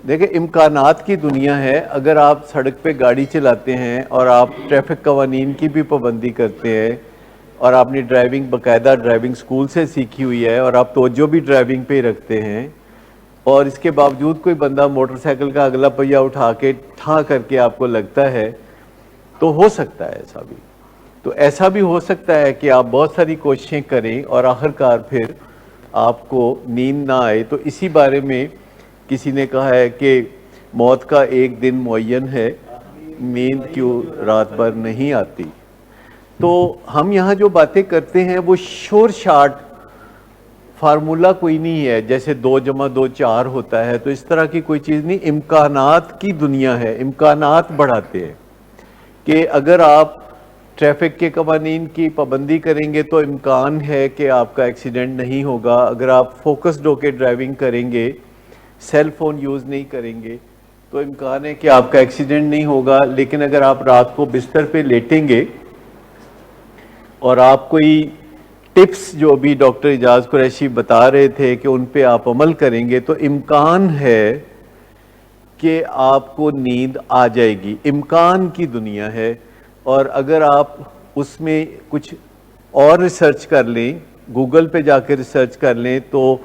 دیکھیں امکانات کی دنیا ہے. اگر آپ سڑک پہ گاڑی چلاتے ہیں اور آپ ٹریفک قوانین کی بھی پابندی کرتے ہیں اور آپ نے ڈرائیونگ باقاعدہ ڈرائیونگ سکول سے سیکھی ہوئی ہے اور آپ توجہ بھی ڈرائیونگ پہ ہی رکھتے ہیں اور اس کے باوجود کوئی بندہ موٹر سائیکل کا اگلا پہیہ اٹھا کے ٹھا کر کے آپ کو لگتا ہے تو ہو سکتا ہے ایسا بھی. تو ایسا بھی ہو سکتا ہے کہ آپ بہت ساری کوششیں کریں اور آخرکار پھر آپ کو نیند نہ آئے. تو اسی بارے میں کسی نے کہا ہے کہ موت کا ایک دن معین ہے، نیند کیوں رات بھر نہیں آتی. تو ہم یہاں جو باتیں کرتے ہیں وہ شور شارٹ فارمولہ کوئی نہیں ہے جیسے 2+2=4 ہوتا ہے، تو اس طرح کی کوئی چیز نہیں. امکانات کی دنیا ہے. امکانات بڑھاتے ہیں کہ اگر آپ ٹریفک کے قوانین کی پابندی کریں گے تو امکان ہے کہ آپ کا ایکسیڈنٹ نہیں ہوگا. اگر آپ فوکسڈ ہو کے ڈرائیونگ کریں گے، سیل فون یوز نہیں کریں گے تو امکان ہے کہ آپ کا ایکسیڈنٹ نہیں ہوگا. لیکن اگر آپ رات کو بستر پہ لیٹیں گے اور آپ کوئی ٹپس جو ابھی ڈاکٹر اعجاز قریشی بتا رہے تھے کہ ان پہ آپ عمل کریں گے تو امکان ہے کہ آپ کو نیند آ جائے گی. امکان کی دنیا ہے. اور اگر آپ اس میں کچھ اور ریسرچ کر لیں، گوگل پہ جا کے ریسرچ کر لیں تو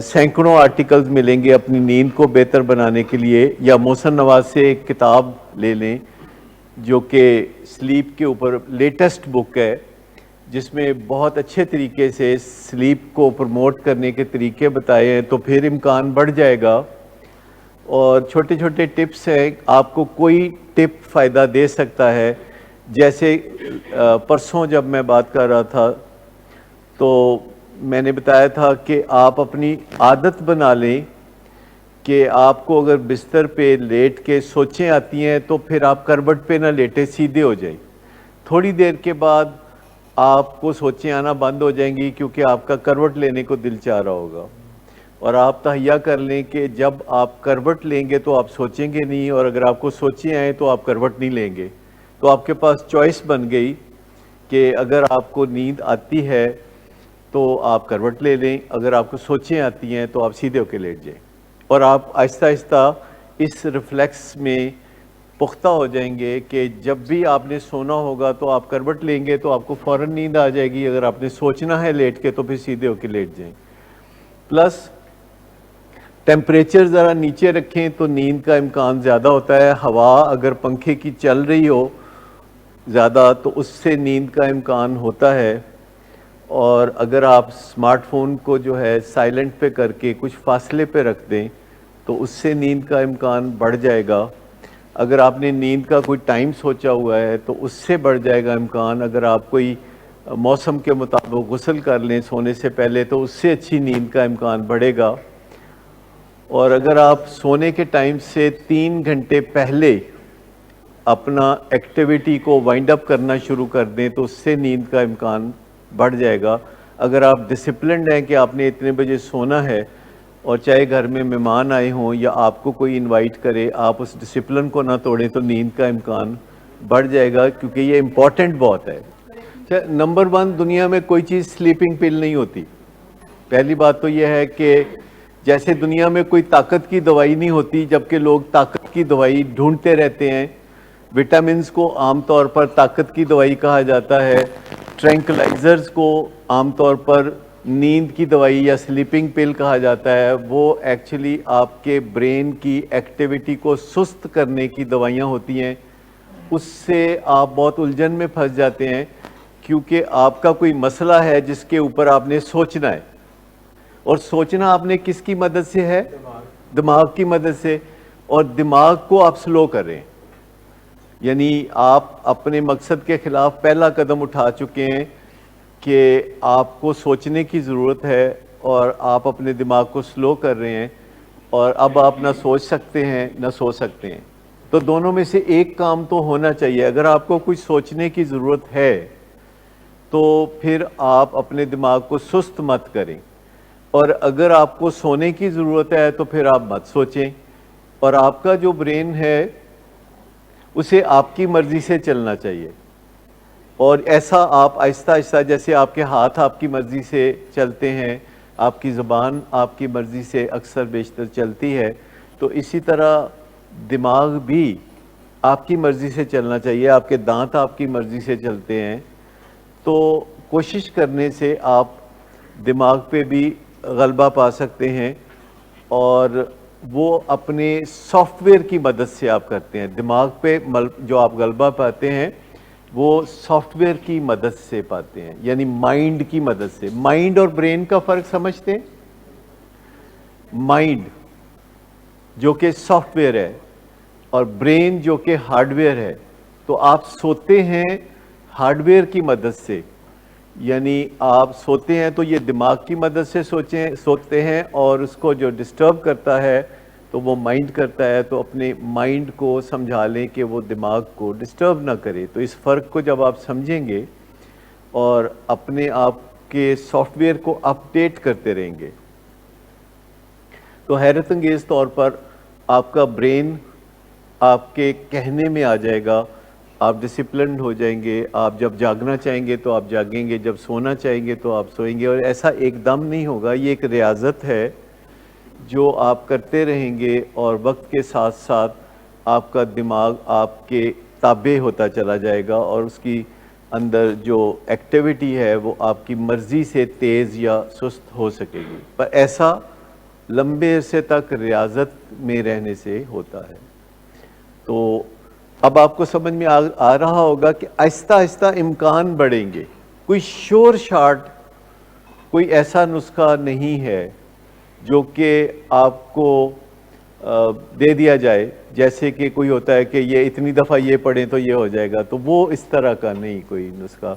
سینکڑوں آرٹیکلز ملیں گے اپنی نیند کو بہتر بنانے کے لیے. یا محسن نواز سے ایک کتاب لے لیں جو کہ سلیپ کے اوپر لیٹسٹ بک ہے، جس میں بہت اچھے طریقے سے سلیپ کو پروموٹ کرنے کے طریقے بتائے ہیں. تو پھر امکان بڑھ جائے گا. اور چھوٹے چھوٹے ٹپس ہیں، آپ کو کوئی ٹپ فائدہ دے سکتا ہے. جیسے پرسوں جب میں بات کر رہا تھا تو میں نے بتایا تھا کہ آپ اپنی عادت بنا لیں کہ آپ کو اگر بستر پہ لیٹ کے سوچیں آتی ہیں تو پھر آپ کروٹ پہ نہ لیٹے، سیدھے ہو جائیں. تھوڑی دیر کے بعد آپ کو سوچیں آنا بند ہو جائیں گی کیونکہ آپ کا کروٹ لینے کو دل چاہ رہا ہوگا. اور آپ تہیہ کر لیں کہ جب آپ کروٹ لیں گے تو آپ سوچیں گے نہیں، اور اگر آپ کو سوچیں آئیں تو آپ کروٹ نہیں لیں گے. تو آپ کے پاس چوائس بن گئی کہ اگر آپ کو نیند آتی ہے تو آپ کروٹ لے لیں، اگر آپ کو سوچیں آتی ہیں تو آپ سیدھے ہو کے لیٹ جائیں. اور آپ آہستہ آہستہ اس ریفلیکس میں پختہ ہو جائیں گے کہ جب بھی آپ نے سونا ہوگا تو آپ کروٹ لیں گے تو آپ کو فوراً نیند آ جائے گی. اگر آپ نے سوچنا ہے لیٹ کے تو پھر سیدھے ہو کے لیٹ جائیں. پلس ٹیمپریچر ذرا نیچے رکھیں تو نیند کا امکان زیادہ ہوتا ہے. ہوا اگر پنکھے کی چل رہی ہو زیادہ تو اس سے نیند کا امکان ہوتا ہے. اور اگر آپ سمارٹ فون کو جو ہے سائلنٹ پہ کر کے کچھ فاصلے پہ رکھ دیں تو اس سے نیند کا امکان بڑھ جائے گا. اگر آپ نے نیند کا کوئی ٹائم سوچا ہوا ہے تو اس سے بڑھ جائے گا امکان. اگر آپ کوئی موسم کے مطابق غسل کر لیں سونے سے پہلے تو اس سے اچھی نیند کا امکان بڑھے گا. اور اگر آپ سونے کے ٹائم سے 3 گھنٹے پہلے اپنا ایکٹیویٹی کو وائنڈ اپ کرنا شروع کر دیں تو اس سے نیند کا امکان بڑھ جائے گا. اگر آپ ڈسپلنڈ ہیں کہ آپ نے اتنے بجے سونا ہے اور چاہے گھر میں مہمان آئے ہوں یا آپ کو کوئی انوائٹ کرے، آپ اس ڈسپلن کو نہ توڑیں تو نیند کا امکان بڑھ جائے گا، کیونکہ یہ امپورٹنٹ بہت ہے. نمبر 1 دنیا میں کوئی چیز سلیپنگ پل نہیں ہوتی. پہلی بات تو یہ ہے کہ جیسے دنیا میں کوئی طاقت کی دوائی نہیں ہوتی، جبکہ لوگ طاقت کی دوائی ڈھونڈتے رہتے ہیں. وٹامنز کو عام طور پر طاقت کی دوائی کہا جاتا ہے. ٹرینکلائزرز کو عام طور پر نیند کی دوائی یا سلیپنگ پل کہا جاتا ہے. وہ ایکچولی آپ کے برین کی ایکٹیویٹی کو سست کرنے کی دوائیاں ہوتی ہیں. اس سے آپ بہت الجھن میں پھنس جاتے ہیں کیونکہ آپ کا کوئی مسئلہ ہے جس کے اوپر آپ نے سوچنا ہے، اور سوچنا آپ نے کس کی مدد سے ہے؟ دماغ کی مدد سے. اور دماغ کو آپ سلو کریں، یعنی آپ اپنے مقصد کے خلاف پہلا قدم اٹھا چکے ہیں کہ آپ کو سوچنے کی ضرورت ہے اور آپ اپنے دماغ کو سلو کر رہے ہیں، اور اب آپ نہ سوچ سکتے ہیں نہ سو سکتے ہیں. تو دونوں میں سے ایک کام تو ہونا چاہیے. اگر آپ کو کچھ سوچنے کی ضرورت ہے تو پھر آپ اپنے دماغ کو سست مت کریں، اور اگر آپ کو سونے کی ضرورت ہے تو پھر آپ مت سوچیں. اور آپ کا جو برین ہے اسے آپ کی مرضی سے چلنا چاہیے. اور ایسا آپ آہستہ آہستہ، جیسے آپ کے ہاتھ آپ کی مرضی سے چلتے ہیں، آپ کی زبان آپ کی مرضی سے اکثر بیشتر چلتی ہے، تو اسی طرح دماغ بھی آپ کی مرضی سے چلنا چاہیے. آپ کے دانت آپ کی مرضی سے چلتے ہیں, تو کوشش کرنے سے آپ دماغ پہ بھی غلبہ پا سکتے ہیں, اور وہ اپنے سافٹ ویئر کی مدد سے آپ کرتے ہیں. دماغ پہ جو آپ غلبہ پاتے ہیں وہ سافٹ ویئر کی مدد سے پاتے ہیں, یعنی مائنڈ کی مدد سے. مائنڈ اور برین کا فرق سمجھتے ہیں؟ مائنڈ جو کہ سافٹ ویئر ہے اور برین جو کہ ہارڈ ویئر ہے. تو آپ سوتے ہیں ہارڈ ویئر کی مدد سے, یعنی آپ سوتے ہیں تو یہ دماغ کی مدد سے سوتے ہیں, اور اس کو جو ڈسٹرب کرتا ہے تو وہ مائنڈ کرتا ہے. تو اپنے مائنڈ کو سمجھا لیں کہ وہ دماغ کو ڈسٹرب نہ کرے. تو اس فرق کو جب آپ سمجھیں گے اور اپنے آپ کے سافٹ ویئر کو اپ ڈیٹ کرتے رہیں گے, تو حیرت انگیز طور پر آپ کا برین آپ کے کہنے میں آ جائے گا, آپ ڈسپلنڈ ہو جائیں گے. آپ جب جاگنا چاہیں گے تو آپ جاگیں گے, جب سونا چاہیں گے تو آپ سوئیں گے. اور ایسا ایک دم نہیں ہوگا, یہ ایک ریاضت ہے جو آپ کرتے رہیں گے, اور وقت کے ساتھ ساتھ آپ کا دماغ آپ کے تابع ہوتا چلا جائے گا, اور اس کی اندر جو ایکٹیویٹی ہے وہ آپ کی مرضی سے تیز یا سست ہو سکے گی. پر ایسا لمبے عرصے تک ریاضت میں رہنے سے ہوتا ہے. تو اب آپ کو سمجھ میں آ رہا ہوگا کہ آہستہ آہستہ امکان بڑھیں گے. کوئی شور شارٹ کوئی ایسا نسخہ نہیں ہے جو کہ آپ کو دے دیا جائے, جیسے کہ کوئی ہوتا ہے کہ یہ اتنی دفعہ یہ پڑھیں تو یہ ہو جائے گا. تو وہ اس طرح کا نہیں کوئی نسخہ.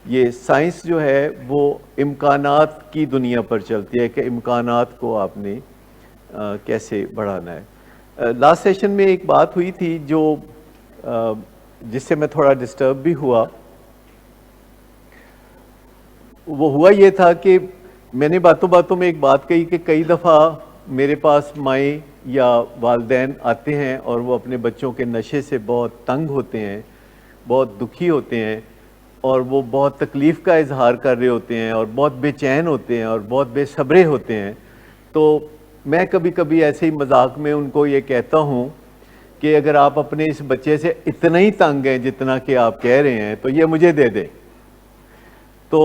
یہ سائنس جو ہے وہ امکانات کی دنیا پر چلتی ہے, کہ امکانات کو آپ نے کیسے بڑھانا ہے. لاسٹ سیشن میں ایک بات ہوئی تھی جو جس سے میں تھوڑا ڈسٹرب بھی ہوا. وہ ہوا یہ تھا کہ میں نے باتوں باتوں میں ایک بات کہی کہ کئی دفعہ میرے پاس مائیں یا والدین آتے ہیں اور وہ اپنے بچوں کے نشے سے بہت تنگ ہوتے ہیں, بہت دکھی ہوتے ہیں, اور وہ بہت تکلیف کا اظہار کر رہے ہوتے ہیں, اور بہت بے چین ہوتے ہیں, اور بہت بے صبرے ہوتے ہیں. تو میں کبھی کبھی ایسے ہی مذاق میں ان کو یہ کہتا ہوں کہ اگر آپ اپنے اس بچے سے اتنا ہی تنگ ہیں جتنا کہ آپ کہہ رہے ہیں تو یہ مجھے دے دیں. تو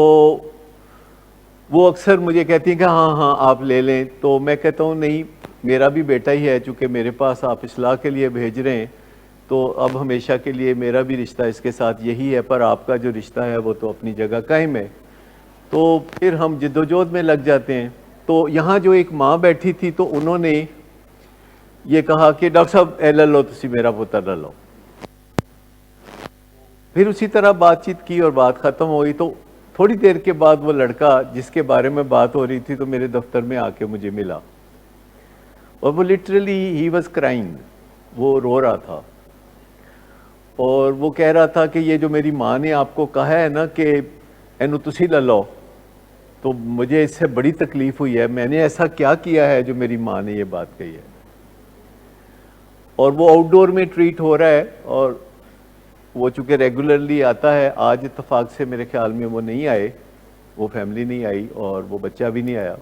وہ اکثر مجھے کہتی ہیں کہ ہاں ہاں آپ لے لیں. تو میں کہتا ہوں نہیں, میرا بھی بیٹا ہی ہے, چونکہ میرے پاس آپ اصلاح کے لیے بھیج رہے ہیں تو اب ہمیشہ کے لیے میرا بھی رشتہ اس کے ساتھ یہی ہے, پر آپ کا جو رشتہ ہے وہ تو اپنی جگہ قائم ہے. تو پھر ہم جدوجہد میں لگ جاتے ہیں. تو یہاں جو ایک ماں بیٹھی تھی تو انہوں نے یہ کہا کہ ڈاکٹر صاحب اے لے لو تسی میرا پتر لے لو. پھر اسی طرح بات چیت کی اور بات ختم ہوئی. تو تھوڑی دیر کے بعد وہ لڑکا جس کے بارے میں بات ہو رہی تھی تو میرے دفتر میں آ کے مجھے ملا, اور وہ لٹرلی ہی واز کرائنگ, وہ رو رہا تھا, اور وہ کہہ رہا تھا کہ یہ جو میری ماں نے آپ کو کہا ہے نا کہ اینو تسی لے لو, تو مجھے اس سے بڑی تکلیف ہوئی ہے. میں نے ایسا کیا کیا ہے جو میری ماں نے یہ بات کہی ہے. اور وہ آؤٹ ڈور میں ٹریٹ ہو رہا ہے, اور وہ چونکہ ریگولرلی آتا ہے. آج اتفاق سے میرے خیال میں وہ نہیں آئے, وہ فیملی نہیں آئی, اور وہ بچہ بھی نہیں آیا.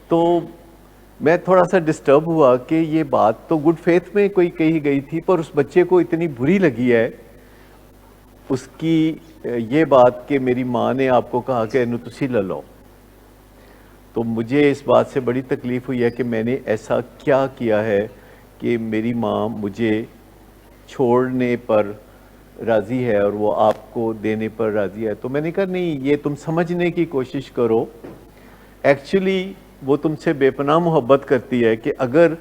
تو میں تھوڑا سا ڈسٹرب ہوا کہ یہ بات تو گڈ فیتھ میں کوئی کہی گئی تھی, پر اس بچے کو اتنی بری لگی ہے اس کی یہ بات کہ میری ماں نے آپ کو کہا کہ انو تسی لے لو. تو مجھے اس بات سے بڑی تکلیف ہوئی ہے کہ میں نے ایسا کیا کیا ہے کہ میری ماں مجھے چھوڑنے پر راضی ہے اور وہ آپ کو دینے پر راضی ہے. تو میں نے کہا نہیں, یہ تم سمجھنے کی کوشش کرو, ایکچولی وہ تم سے بے پناہ محبت کرتی ہے کہ اگر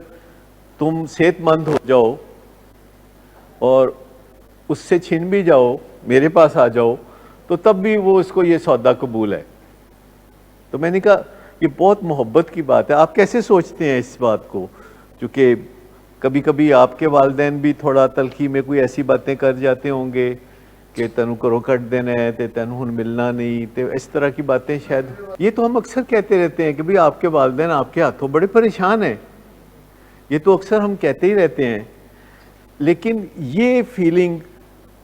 تم صحت مند ہو جاؤ اور اس سے چھن بھی جاؤ, میرے پاس آ جاؤ, تو تب بھی وہ اس کو یہ سودا قبول ہے. تو میں نے کہا یہ بہت محبت کی بات ہے. آپ کیسے سوچتے ہیں اس بات کو؟ چونکہ کبھی کبھی آپ کے والدین بھی تھوڑا تلخی میں کوئی ایسی باتیں کر جاتے ہوں گے کہ تینوں کرو کٹ دینا ہے, تے تینوں ہن ملنا نہیں, تے اس طرح کی باتیں شاید. یہ تو ہم اکثر کہتے رہتے ہیں کہ بھئی آپ کے والدین آپ کے ہاتھوں بڑے پریشان ہیں, یہ تو اکثر ہم کہتے ہی رہتے ہیں. لیکن یہ فیلنگ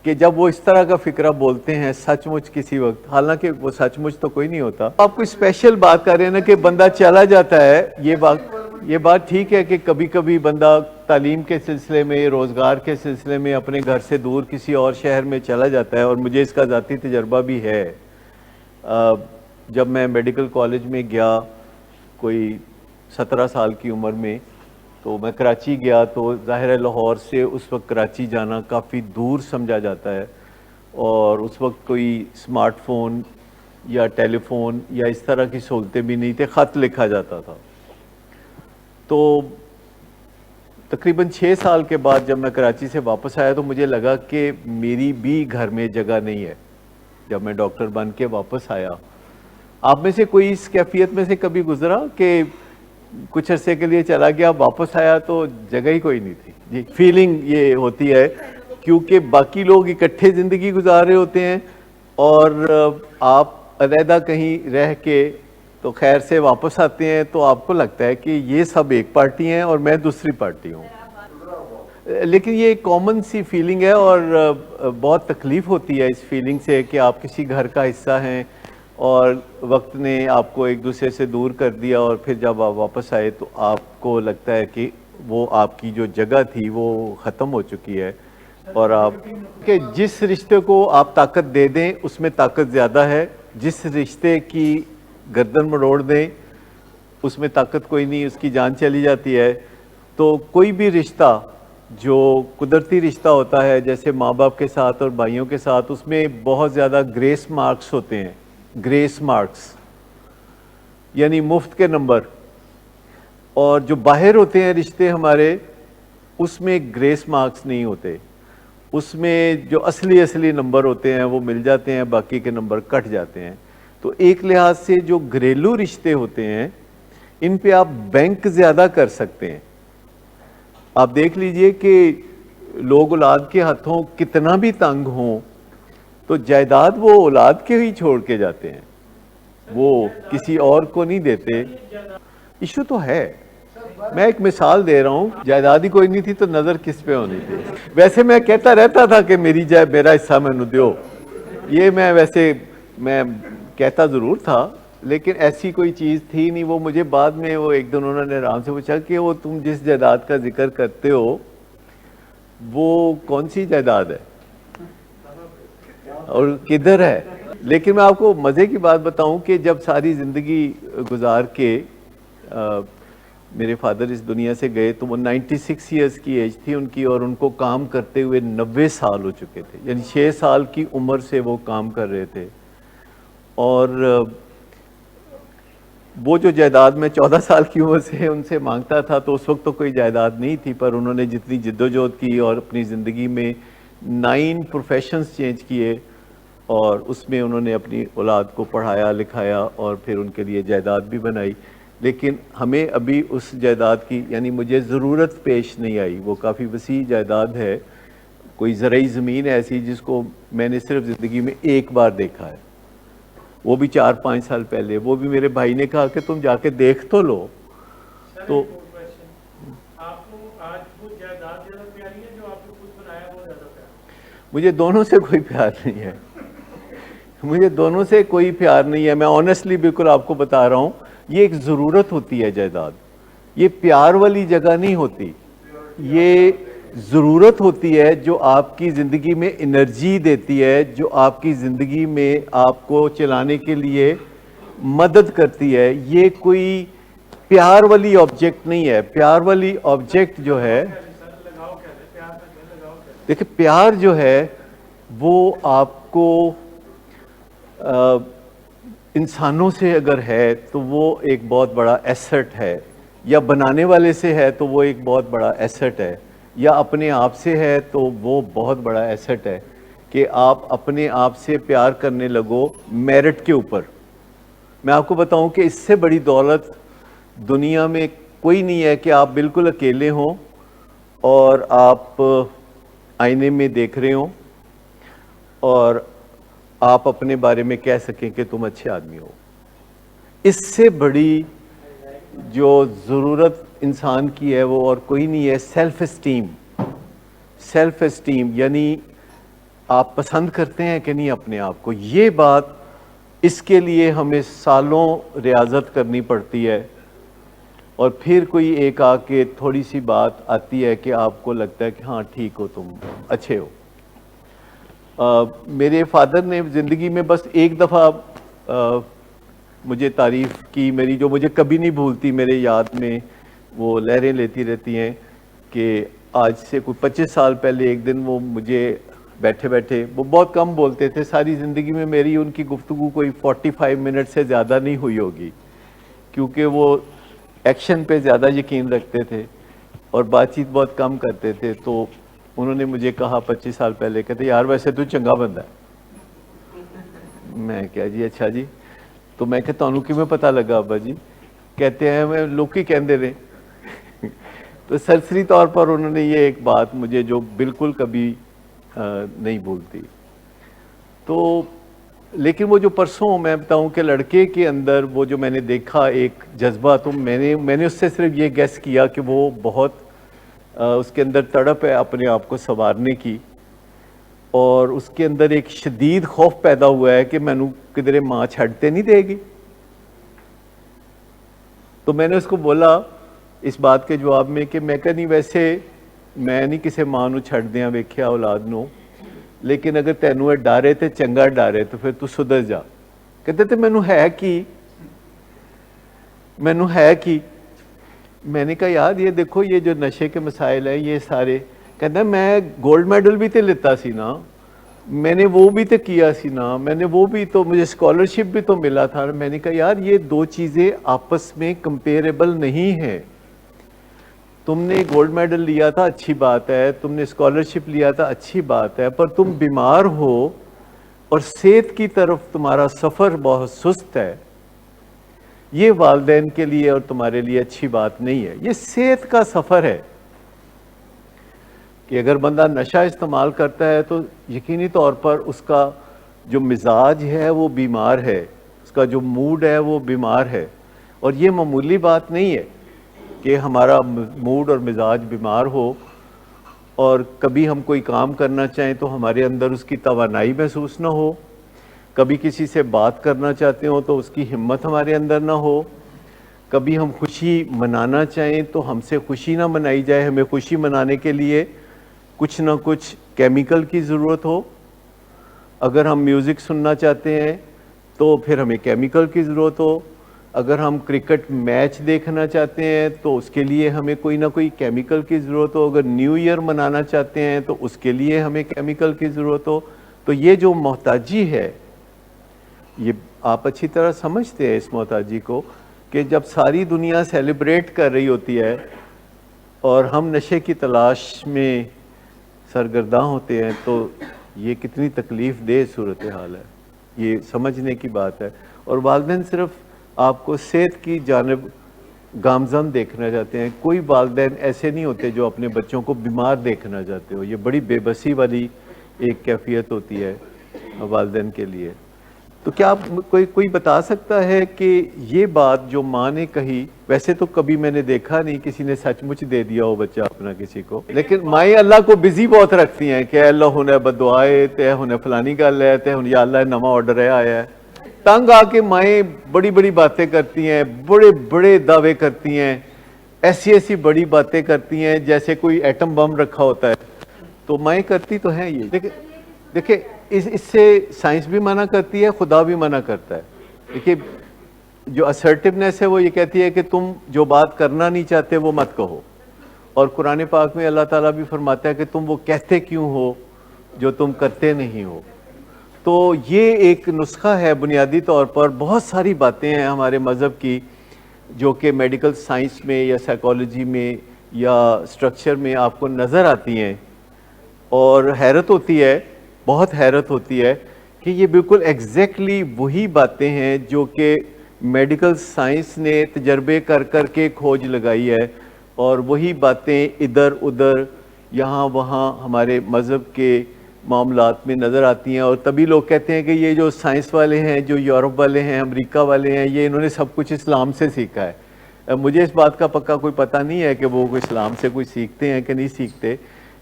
کہ جب وہ اس طرح کا فکرہ بولتے ہیں سچ مچ کسی وقت, حالانکہ وہ سچ مچ تو کوئی نہیں ہوتا. آپ کوئی اسپیشل بات کر رہے ہیں نا کہ بندہ چلا جاتا ہے, یہ بات یہ بات ٹھیک ہے کہ کبھی کبھی بندہ تعلیم کے سلسلے میں، روزگار کے سلسلے میں اپنے گھر سے دور کسی اور شہر میں چلا جاتا ہے، اور مجھے اس کا ذاتی تجربہ بھی ہے۔ جب میں میڈیکل کالج میں گیا کوئی 17 سال کی عمر میں، تو میں کراچی گیا، تو ظاہر ہے لاہور سے اس وقت کراچی جانا کافی دور سمجھا جاتا ہے، اور اس وقت کوئی اسمارٹ فون یا ٹیلی فون یا اس طرح کی سہولتیں بھی نہیں تھے، خط لکھا جاتا تھا۔ تو تقریباً 6 سال کے بعد جب میں کراچی سے واپس آیا تو مجھے لگا کہ میری بھی گھر میں جگہ نہیں ہے۔ جب میں ڈاکٹر بن کے واپس آیا، آپ میں سے کوئی اس کیفیت میں سے کبھی گزرا کہ کچھ عرصے کے لیے چلا گیا، واپس آیا تو جگہ ہی کوئی نہیں تھی؟ جی، فیلنگ یہ ہوتی ہے کیونکہ باقی لوگ اکٹھے زندگی گزار رہے ہوتے ہیں، اور آپ علیحدہ کہیں رہ کے تو خیر سے واپس آتے ہیں، تو آپ کو لگتا ہے کہ یہ سب ایک پارٹی ہیں اور میں دوسری پارٹی ہوں۔ لیکن یہ ایک کامن سی فیلنگ ہے، اور بہت تکلیف ہوتی ہے اس فیلنگ سے کہ آپ کسی گھر کا حصہ ہیں اور وقت نے آپ کو ایک دوسرے سے دور کر دیا، اور پھر جب آپ واپس آئے تو آپ کو لگتا ہے کہ وہ آپ کی جو جگہ تھی وہ ختم ہو چکی ہے، اور آپ کہ جس رشتے کو آپ طاقت دے دیں اس میں طاقت زیادہ ہے، جس رشتے کی گردن مروڑ دیں اس میں طاقت کوئی نہیں، اس کی جان چلی جاتی ہے۔ تو کوئی بھی رشتہ جو قدرتی رشتہ ہوتا ہے، جیسے ماں باپ کے ساتھ اور بھائیوں کے ساتھ، اس میں بہت زیادہ گریس مارکس ہوتے ہیں۔ گریس مارکس یعنی مفت کے نمبر، اور جو باہر ہوتے ہیں رشتے ہمارے، اس میں گریس مارکس نہیں ہوتے، اس میں جو اصلی نمبر ہوتے ہیں وہ مل جاتے ہیں، باقی کے نمبر کٹ جاتے ہیں۔ تو ایک لحاظ سے جو گھریلو رشتے ہوتے ہیں ان پہ آپ بینک زیادہ کر سکتے ہیں۔ آپ دیکھ لیجئے کہ لوگ اولاد کے ہاتھوں کتنا بھی تنگ ہوں تو جائیداد وہ اولاد کے ہی چھوڑ کے جاتے ہیں، وہ کسی اور کو نہیں دیتے۔ ایشو تو ہے، میں ایک مثال دے رہا ہوں، جائیداد ہی کوئی نہیں تھی تو نظر کس پہ ہونی تھی؟ ویسے میں کہتا رہتا تھا کہ میرا حصہ مینوں دیو، یہ میں کہتا ضرور تھا، لیکن ایسی کوئی چیز تھی نہیں۔ وہ مجھے بعد میں وہ ایک دن انہوں نے آرام سے پوچھا کہ وہ تم جس جائیداد کا ذکر کرتے ہو وہ کون سی جائیداد ہے اور کدھر ہے؟ لیکن میں آپ کو مزے کی بات بتاؤں کہ جب ساری زندگی گزار کے میرے فادر اس دنیا سے گئے تو وہ 96 ایئرز کی ایج تھی ان کی، اور ان کو کام کرتے ہوئے 90 سال ہو چکے تھے، یعنی 6 سال کی عمر سے وہ کام کر رہے تھے۔ اور وہ جو جائیداد میں 14 سال کی عمر سے ان سے مانگتا تھا، تو اس وقت تو کوئی جائیداد نہیں تھی، پر انہوں نے جتنی جدوجہد کی اور اپنی زندگی میں 9 پروفیشنز چینج کیے، اور اس میں انہوں نے اپنی اولاد کو پڑھایا لکھایا اور پھر ان کے لیے جائیداد بھی بنائی۔ لیکن ہمیں ابھی اس جائیداد کی، یعنی مجھے ضرورت پیش نہیں آئی۔ وہ کافی وسیع جائیداد ہے، کوئی زرعی زمین ہے ایسی جس کو میں نے صرف زندگی میں ایک بار دیکھا ہے، وہ بھی 4-5 سال پہلے۔ وہ بھی میرے بھائی نے کہا کہ تم جا کے دیکھ تو لو۔ تو مجھے دونوں سے کوئی پیار نہیں ہے، مجھے دونوں سے کوئی پیار نہیں ہے، میں آنیسٹلی بالکل آپ کو بتا رہا ہوں۔ یہ ایک ضرورت ہوتی ہے جائیداد، یہ پیار والی جگہ نہیں ہوتی، یہ ضرورت ہوتی ہے جو آپ کی زندگی میں انرجی دیتی ہے، جو آپ کی زندگی میں آپ کو چلانے کے لیے مدد کرتی ہے۔ یہ کوئی پیار والی آبجیکٹ نہیں ہے۔ پیار والی آبجیکٹ جو ہے، دیکھیں پیار جو ہے وہ آپ کو انسانوں سے اگر ہے تو وہ ایک بہت بڑا ایسٹ ہے، یا بنانے والے سے ہے تو وہ ایک بہت بڑا ایسٹ ہے، یا اپنے آپ سے ہے تو وہ بہت بڑا ایسٹ ہے کہ آپ اپنے آپ سے پیار کرنے لگو میرٹ کے اوپر۔ میں آپ کو بتاؤں کہ اس سے بڑی دولت دنیا میں کوئی نہیں ہے کہ آپ بالکل اکیلے ہوں اور آپ آئینے میں دیکھ رہے ہوں اور آپ اپنے بارے میں کہہ سکیں کہ تم اچھے آدمی ہو۔ اس سے بڑی جو ضرورت انسان کی ہے وہ اور کوئی نہیں ہے۔ سیلف اسٹیم، سیلف اسٹیم یعنی آپ پسند کرتے ہیں کہ نہیں اپنے آپ کو۔ یہ بات، اس کے لیے ہمیں سالوں ریاضت کرنی پڑتی ہے، اور پھر کوئی ایک آ کے تھوڑی سی بات آتی ہے کہ آپ کو لگتا ہے کہ ہاں ٹھیک ہو، تم اچھے ہو۔ میرے فادر نے زندگی میں بس ایک دفعہ مجھے تعریف کی میری، جو مجھے کبھی نہیں بھولتی، میرے یاد میں وہ لہریں لیتی رہتی ہیں، کہ آج سے کوئی 25 سال پہلے ایک دن وہ مجھے بیٹھے بیٹھے، وہ بہت کم بولتے تھے، ساری زندگی میں میری ان کی گفتگو کوئی 45 منٹ سے زیادہ نہیں ہوئی ہوگی، کیونکہ وہ ایکشن پہ زیادہ یقین رکھتے تھے اور بات چیت بہت کم کرتے تھے۔ تو انہوں نے مجھے کہا 25 سال پہلے، کہتے یار ویسے تو چنگا بندہ ہے۔ میں کیا جی اچھا جی، تو میں کہتا ہوں کہ میں پتہ لگا ابا جی، کہتے ہیں میں لوگ ہی کہندے رہے۔ تو سرسری طور پر انہوں نے یہ ایک بات مجھے جو بالکل کبھی نہیں بھولتی۔ تو لیکن وہ جو پرسوں میں بتاؤں کہ لڑکے کے اندر وہ جو میں نے دیکھا ایک جذبہ، تو میں نے اس سے صرف یہ گیس کیا کہ وہ بہت اس کے اندر تڑپ ہے اپنے آپ کو سنوارنے کی، اور اس کے اندر ایک شدید خوف پیدا ہوا ہے کہ مینوں کدھر ماں چھڑتے نہیں دے گی۔ تو میں نے اس کو بولا اس بات کے جواب میں کہ میں کہا نہیں، ویسے میں نہیں کسی ماں نو چھڑ دیاں ویکھیا اولاد نو، لیکن اگر تینوں ڈارے تے چنگا ڈارے تو پھر تو سدھر جا۔ کہتے تھے مینوں ہے کی، میں نے کہا یار یہ دیکھو یہ جو نشے کے مسائل ہیں یہ سارے، کہتا میں گولڈ میڈل بھی تے لیتا سی نا، میں نے وہ بھی تو کیا سی نا، میں نے وہ بھی تو، مجھے اسکالرشپ بھی تو ملا تھا۔ میں نے کہا یار یہ دو چیزیں آپس میں کمپیریبل نہیں ہیں۔ تم نے گولڈ میڈل لیا تھا اچھی بات ہے، تم نے اسکالرشپ لیا تھا اچھی بات ہے، پر تم بیمار ہو اور صحت کی طرف تمہارا سفر بہت سست ہے، یہ والدین کے لیے اور تمہارے لیے اچھی بات نہیں ہے۔ یہ صحت کا سفر ہے کہ اگر بندہ نشہ استعمال کرتا ہے تو یقینی طور پر اس کا جو مزاج ہے وہ بیمار ہے، اس کا جو موڈ ہے وہ بیمار ہے، اور یہ معمولی بات نہیں ہے کہ ہمارا موڈ اور مزاج بیمار ہو اور کبھی ہم کوئی کام کرنا چاہیں تو ہمارے اندر اس کی توانائی محسوس نہ ہو، کبھی کسی سے بات کرنا چاہتے ہوں تو اس کی ہمت ہمارے اندر نہ ہو، کبھی ہم خوشی منانا چاہیں تو ہم سے خوشی نہ منائی جائے، ہمیں خوشی منانے کے لیے کچھ نہ کچھ کیمیکل کی ضرورت ہو، اگر ہم میوزک سننا چاہتے ہیں تو پھر ہمیں کیمیکل کی ضرورت ہو، اگر ہم کرکٹ میچ دیکھنا چاہتے ہیں تو اس کے لیے ہمیں کوئی نہ کوئی کیمیکل کی ضرورت ہو، اگر نیو ایئر منانا چاہتے ہیں تو اس کے لیے ہمیں کیمیکل کی ضرورت ہو۔ تو یہ جو محتاجی ہے، یہ آپ اچھی طرح سمجھتے ہیں اس محتاجی کو، کہ جب ساری دنیا سیلیبریٹ کر رہی ہوتی ہے اور ہم نشے کی تلاش میں سرگرداں ہوتے ہیں تو یہ کتنی تکلیف دہ صورتحال ہے، یہ سمجھنے کی بات ہے۔ اور والدین صرف آپ کو صحت کی جانب گامزن دیکھنا چاہتے ہیں، کوئی والدین ایسے نہیں ہوتے جو اپنے بچوں کو بیمار دیکھنا چاہتے ہو، یہ بڑی بے بسی والی ایک کیفیت ہوتی ہے والدین کے لیے۔ تو کیا آپ کوئی بتا سکتا ہے کہ یہ بات جو ماں نے کہی، ویسے تو کبھی میں نے دیکھا نہیں کسی نے سچ مچ دے دیا ہو بچہ اپنا کسی کو، لیکن مائیں اللہ کو بزی بہت رکھتی ہیں کہ اللہ ہونے بدعائے تے ہونے فلانی گل ہے تے ہن یا اللہ نواں آرڈر ہے آیا ہے، تنگ آ کے مائیں بڑی بڑی باتیں کرتی ہیں، بڑے بڑے دعوے کرتی ہیں، ایسی ایسی بڑی باتیں کرتی ہیں جیسے کوئی ایٹم بم رکھا ہوتا ہے۔ تو مائیں کرتی تو ہیں یہ، دیکھیں اس سے سائنس بھی منع کرتی ہے، خدا بھی منع کرتا ہے۔ دیکھیں جو اسرٹیونیس ہے وہ یہ کہتی ہے کہ تم جو بات کرنا نہیں چاہتے وہ مت کہو، اور قرآن پاک میں اللہ تعالیٰ بھی فرماتا ہے کہ تم وہ کہتے کیوں ہو جو تم کرتے نہیں ہو۔ تو یہ ایک نسخہ ہے بنیادی طور پر، بہت ساری باتیں ہیں ہمارے مذہب کی جو کہ میڈیکل سائنس میں یا سائیکالوجی میں یا اسٹرکچر میں آپ کو نظر آتی ہیں، اور حیرت ہوتی ہے، بہت حیرت ہوتی ہے کہ یہ بالکل ایگزیکٹلی وہی باتیں ہیں جو کہ میڈیکل سائنس نے تجربے کر کر کے کھوج لگائی ہے، اور وہی باتیں ادھر ادھر یہاں وہاں ہمارے مذہب کے معاملات میں نظر آتی ہیں۔ اور تبھی لوگ کہتے ہیں کہ یہ جو سائنس والے ہیں، جو یورپ والے ہیں، امریکہ والے ہیں، یہ انہوں نے سب کچھ اسلام سے سیکھا ہے۔ مجھے اس بات کا پکا کوئی پتہ نہیں ہے کہ وہ اسلام سے کوئی سیکھتے ہیں کہ نہیں سیکھتے،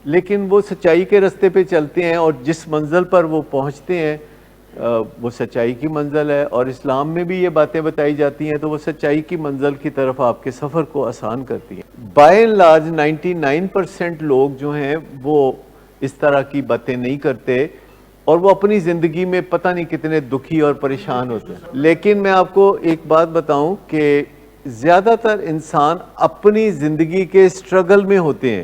لیکن وہ سچائی کے رستے پہ چلتے ہیں، اور جس منزل پر وہ پہنچتے ہیں وہ سچائی کی منزل ہے، اور اسلام میں بھی یہ باتیں بتائی جاتی ہیں تو وہ سچائی کی منزل کی طرف آپ کے سفر کو آسان کرتی ہیں۔ بائی اینڈ لارج 99% لوگ جو ہیں وہ اس طرح کی باتیں نہیں کرتے، اور وہ اپنی زندگی میں پتہ نہیں کتنے دکھی اور پریشان ہوتے ہیں۔ لیکن میں آپ کو ایک بات بتاؤں کہ زیادہ تر انسان اپنی زندگی کے سٹرگل میں ہوتے ہیں،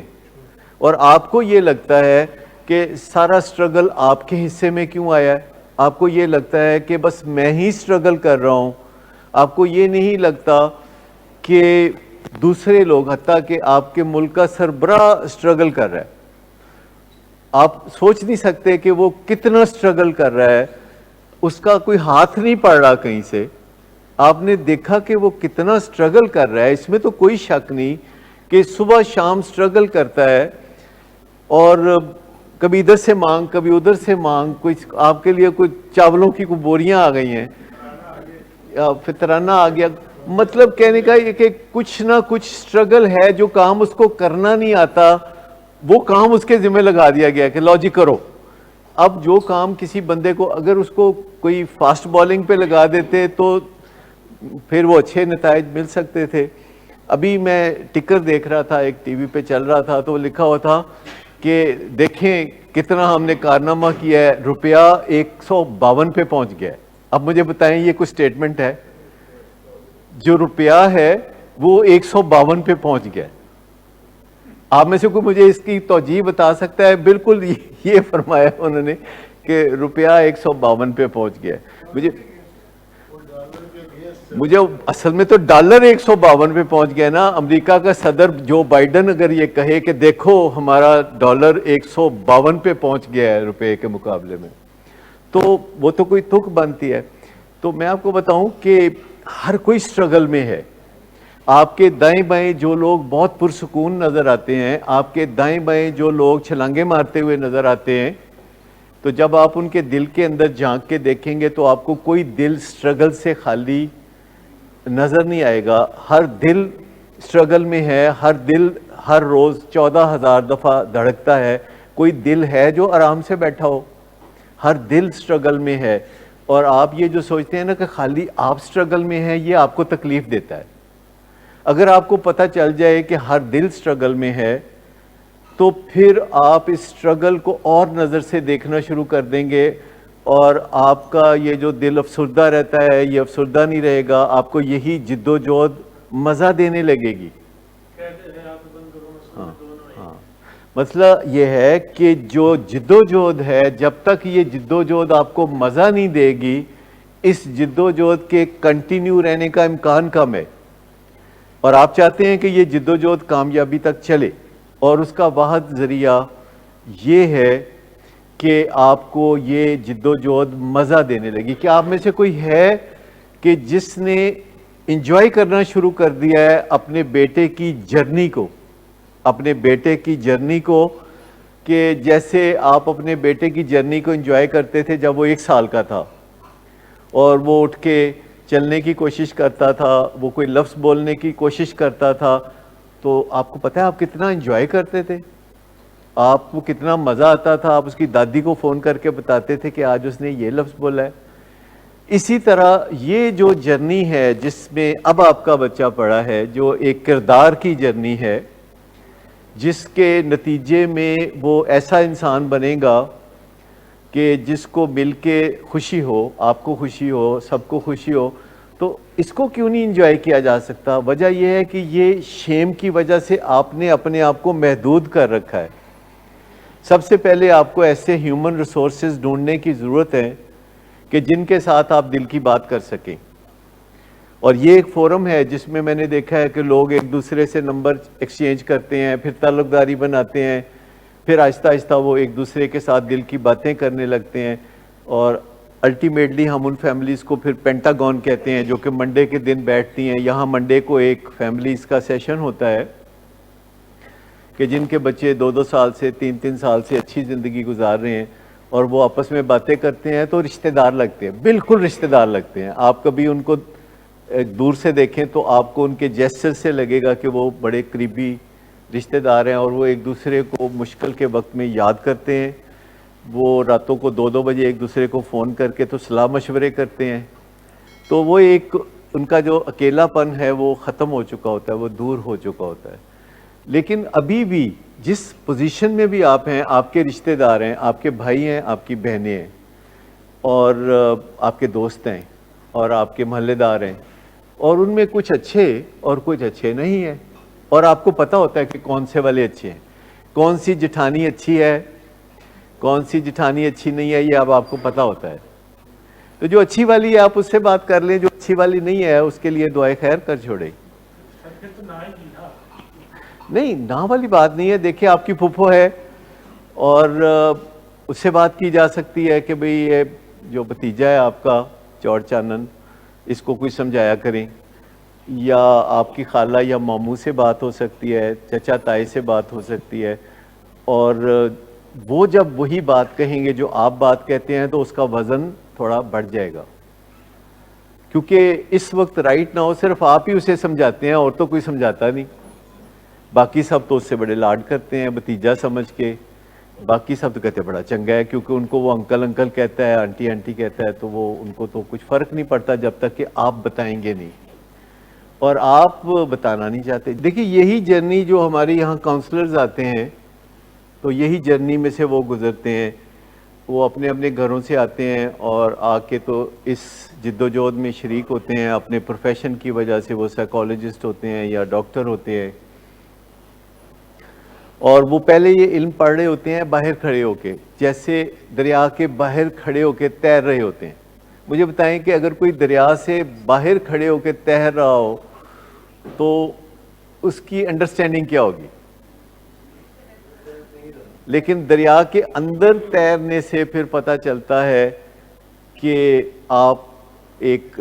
اور آپ کو یہ لگتا ہے کہ سارا سٹرگل آپ کے حصے میں کیوں آیا ہے، آپ کو یہ لگتا ہے کہ بس میں ہی سٹرگل کر رہا ہوں، آپ کو یہ نہیں لگتا کہ دوسرے لوگ، حتیٰ کہ آپ کے ملک کا سربراہ سٹرگل کر رہا ہے۔ آپ سوچ نہیں سکتے کہ وہ کتنا سٹرگل کر رہا ہے، اس کا کوئی ہاتھ نہیں پڑ رہا کہیں سے۔ آپ نے دیکھا کہ وہ کتنا سٹرگل کر رہا ہے، اس میں تو کوئی شک نہیں کہ صبح شام سٹرگل کرتا ہے، اور کبھی ادھر سے مانگ کبھی ادھر سے مانگ، کوئی آپ کے لیے کوئی چاولوں کی کوئی بوریاں آ گئی ہیں، فطرانہ آ گیا، مطلب کہنے کا یہ کہ کچھ نہ کچھ سٹرگل ہے، جو کام اس کو کرنا نہیں آتا وہ کام اس کے ذمہ لگا دیا گیا کہ لو جی کرو۔ اب جو کام کسی بندے کو اگر اس کو کوئی فاسٹ بالنگ پہ لگا دیتے تو پھر وہ اچھے نتائج مل سکتے تھے۔ ابھی میں ٹکر دیکھ رہا تھا، ایک ٹی وی پہ چل رہا تھا، تو وہ لکھا ہوا تھا کہ دیکھیں کتنا ہم نے کارنامہ کیا ہے، روپیہ 152 پہ پہنچ گیا ہے۔ اب مجھے بتائیں یہ کوئی سٹیٹمنٹ ہے؟ جو روپیہ ہے وہ 152 پہ پہنچ گیا ہے۔ آپ میں سے کوئی مجھے اس کی توجیہ بتا سکتا ہے؟ بالکل یہ فرمایا انہوں نے کہ روپیہ 152 پہ پہنچ گیا ہے۔ مجھے اصل میں تو ڈالر 152 پہ پہنچ گیا نا۔ امریکہ کا صدر جو بائیڈن اگر یہ کہے کہ دیکھو ہمارا ڈالر 152 پہ پہنچ گیا ہے روپے کے مقابلے میں، تو وہ تو کوئی تک بنتی ہے۔ تو میں آپ کو بتاؤں کہ ہر کوئی سٹرگل میں ہے۔ آپ کے دائیں بائیں جو لوگ بہت پرسکون نظر آتے ہیں، آپ کے دائیں بائیں جو لوگ چھلانگے مارتے ہوئے نظر آتے ہیں، تو جب آپ ان کے دل کے اندر جھانک کے دیکھیں گے تو آپ کو کوئی دل سٹرگل سے خالی نظر نہیں آئے گا۔ ہر دل سٹرگل میں ہے، ہر دل ہر روز 14,000 دفعہ دھڑکتا ہے۔ کوئی دل ہے جو آرام سے بیٹھا ہو؟ ہر دل سٹرگل میں ہے۔ اور آپ یہ جو سوچتے ہیں نا کہ خالی آپ سٹرگل میں ہیں، یہ آپ کو تکلیف دیتا ہے۔ اگر آپ کو پتہ چل جائے کہ ہر دل سٹرگل میں ہے تو پھر آپ اس سٹرگل کو اور نظر سے دیکھنا شروع کر دیں گے، اور آپ کا یہ جو دل افسردہ رہتا ہے یہ افسردہ نہیں رہے گا، آپ کو یہی جد و جہد مزہ دینے لگے گی۔ ہاں، مسئلہ یہ ہے کہ جو جد و جہد ہے، جب تک یہ جد و جہد آپ کو مزہ نہیں دے گی، اس جد و جہد کے کنٹینیو رہنے کا امکان کم ہے۔ اور آپ چاہتے ہیں کہ یہ جد و جہد کامیابی تک چلے، اور اس کا واحد ذریعہ یہ ہے کہ آپ کو یہ جد و جہد مزہ دینے لگی۔ کیا آپ میں سے کوئی ہے کہ جس نے انجوائے کرنا شروع کر دیا ہے اپنے بیٹے کی جرنی کو، اپنے بیٹے کی جرنی کو، کہ جیسے آپ اپنے بیٹے کی جرنی کو انجوائے کرتے تھے جب وہ 1 سال کا تھا، اور وہ اٹھ کے چلنے کی کوشش کرتا تھا، وہ کوئی لفظ بولنے کی کوشش کرتا تھا، تو آپ کو پتہ ہے آپ کتنا انجوائے کرتے تھے، آپ کو کتنا مزہ آتا تھا، آپ اس کی دادی کو فون کر کے بتاتے تھے کہ آج اس نے یہ لفظ بولا ہے۔ اسی طرح یہ جو جرنی ہے جس میں اب آپ کا بچہ پڑا ہے، جو ایک کردار کی جرنی ہے، جس کے نتیجے میں وہ ایسا انسان بنے گا کہ جس کو مل کے خوشی ہو، آپ کو خوشی ہو، سب کو خوشی ہو، تو اس کو کیوں نہیں انجوائے کیا جا سکتا؟ وجہ یہ ہے کہ یہ شیم کی وجہ سے آپ نے اپنے آپ کو محدود کر رکھا ہے۔ سب سے پہلے آپ کو ایسے ہیومن ریسورسز ڈھونڈنے کی ضرورت ہے کہ جن کے ساتھ آپ دل کی بات کر سکیں، اور یہ ایک فورم ہے جس میں نے دیکھا ہے کہ لوگ ایک دوسرے سے نمبر ایکسچینج کرتے ہیں، پھر تعلق داری بناتے ہیں، پھر آہستہ آہستہ وہ ایک دوسرے کے ساتھ دل کی باتیں کرنے لگتے ہیں، اور الٹیمیٹلی ہم ان فیملیز کو پھر پینٹاگون کہتے ہیں جو کہ منڈے کے دن بیٹھتی ہیں۔ یہاں منڈے کو ایک فیملیز کا سیشن ہوتا ہے کہ جن کے بچے 2-2 سال سے 3-3 سال سے اچھی زندگی گزار رہے ہیں، اور وہ آپس میں باتیں کرتے ہیں تو رشتہ دار لگتے ہیں، بالکل رشتہ دار لگتے ہیں۔ آپ کبھی ان کو دور سے دیکھیں تو آپ کو ان کے جیسچر سے لگے گا کہ وہ بڑے قریبی رشتہ دار ہیں، اور وہ ایک دوسرے کو مشکل کے وقت میں یاد کرتے ہیں۔ وہ راتوں کو 2-2 بجے ایک دوسرے کو فون کر کے تو صلاح مشورے کرتے ہیں. تو وہ ایک ان کا جو اکیلا پن ہے وہ ختم ہو چکا ہوتا ہے, وہ دور ہو چکا ہوتا ہے. لیکن ابھی بھی جس پوزیشن میں بھی آپ ہیں, آپ کے رشتہ دار ہیں, آپ کے بھائی ہیں, آپ کی بہنیں ہیں, اور آپ کے دوست ہیں, اور آپ کے محلے دار ہیں, اور ان میں کچھ اچھے اور کچھ اچھے نہیں ہیں, اور آپ کو پتہ ہوتا ہے کہ کون سے والے اچھے ہیں, کون سی جٹھانی اچھی ہے, کون سی جٹھانی اچھی نہیں ہے, یہ اب آپ کو پتہ ہوتا ہے. تو جو اچھی والی ہے آپ اس سے بات کر لیں, جو اچھی والی نہیں ہے اس کے لیے دعائے خیر کر چھوڑیں. نہیں, نہ والی بات نہیں ہے. دیکھیں آپ کی پھوپھو ہے اور اس سے بات کی جا سکتی ہے کہ بھئی یہ جو بھتیجا ہے آپ کا چور چانن, اس کو کوئی سمجھایا کریں. یا آپ کی خالہ یا ماموں سے بات ہو سکتی ہے, چچا تائی سے بات ہو سکتی ہے, اور وہ جب وہی بات کہیں گے جو آپ بات کہتے ہیں تو اس کا وزن تھوڑا بڑھ جائے گا. کیونکہ اس وقت رائٹ نہ ہو صرف آپ ہی اسے سمجھاتے ہیں اور تو کوئی سمجھاتا نہیں. باقی سب تو اس سے بڑے لاڈ کرتے ہیں بھتیجا سمجھ کے, باقی سب تو کہتے ہیں بڑا چنگا ہے, کیونکہ ان کو وہ انکل انکل کہتا ہے, آنٹی آنٹی کہتا ہے, تو وہ ان کو تو کچھ فرق نہیں پڑتا جب تک کہ آپ بتائیں گے نہیں, اور آپ بتانا نہیں چاہتے. دیکھیں یہی جرنی جو ہمارے یہاں کاؤنسلرز آتے ہیں تو یہی جرنی میں سے وہ گزرتے ہیں. وہ اپنے اپنے گھروں سے آتے ہیں اور آ کے تو اس جد و جہد میں شریک ہوتے ہیں. اپنے پروفیشن کی وجہ سے وہ سائیکالوجسٹ ہوتے ہیں یا ڈاکٹر ہوتے ہیں, اور وہ پہلے یہ علم پڑھ رہے ہوتے ہیں باہر کھڑے ہو کے, جیسے دریا کے باہر کھڑے ہو کے تیر رہے ہوتے ہیں. مجھے بتائیں کہ اگر کوئی دریا سے باہر کھڑے ہو کے تیر رہا ہو تو اس کی انڈرسٹینڈنگ کیا ہوگی؟ لیکن دریا کے اندر تیرنے سے پھر پتہ چلتا ہے کہ آپ ایک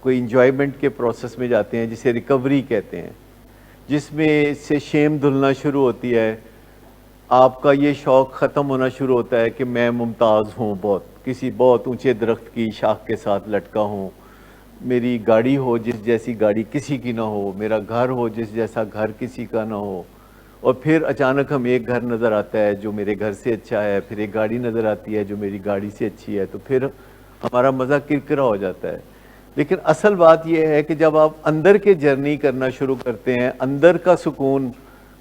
کوئی انجوائمنٹ کے پروسیس میں جاتے ہیں جسے ریکوری کہتے ہیں, جس میں سے شیم دھلنا شروع ہوتی ہے. آپ کا یہ شوق ختم ہونا شروع ہوتا ہے کہ میں ممتاز ہوں, بہت کسی بہت اونچے درخت کی شاخ کے ساتھ لٹکا ہوں, میری گاڑی ہو جس جیسی گاڑی کسی کی نہ ہو, میرا گھر ہو جس جیسا گھر کسی کا نہ ہو. اور پھر اچانک ہم ایک گھر نظر آتا ہے جو میرے گھر سے اچھا ہے, پھر ایک گاڑی نظر آتی ہے جو میری گاڑی سے اچھی ہے, تو پھر ہمارا مزہ کرکرا ہو جاتا ہے. لیکن اصل بات یہ ہے کہ جب آپ اندر کے جرنی کرنا شروع کرتے ہیں, اندر کا سکون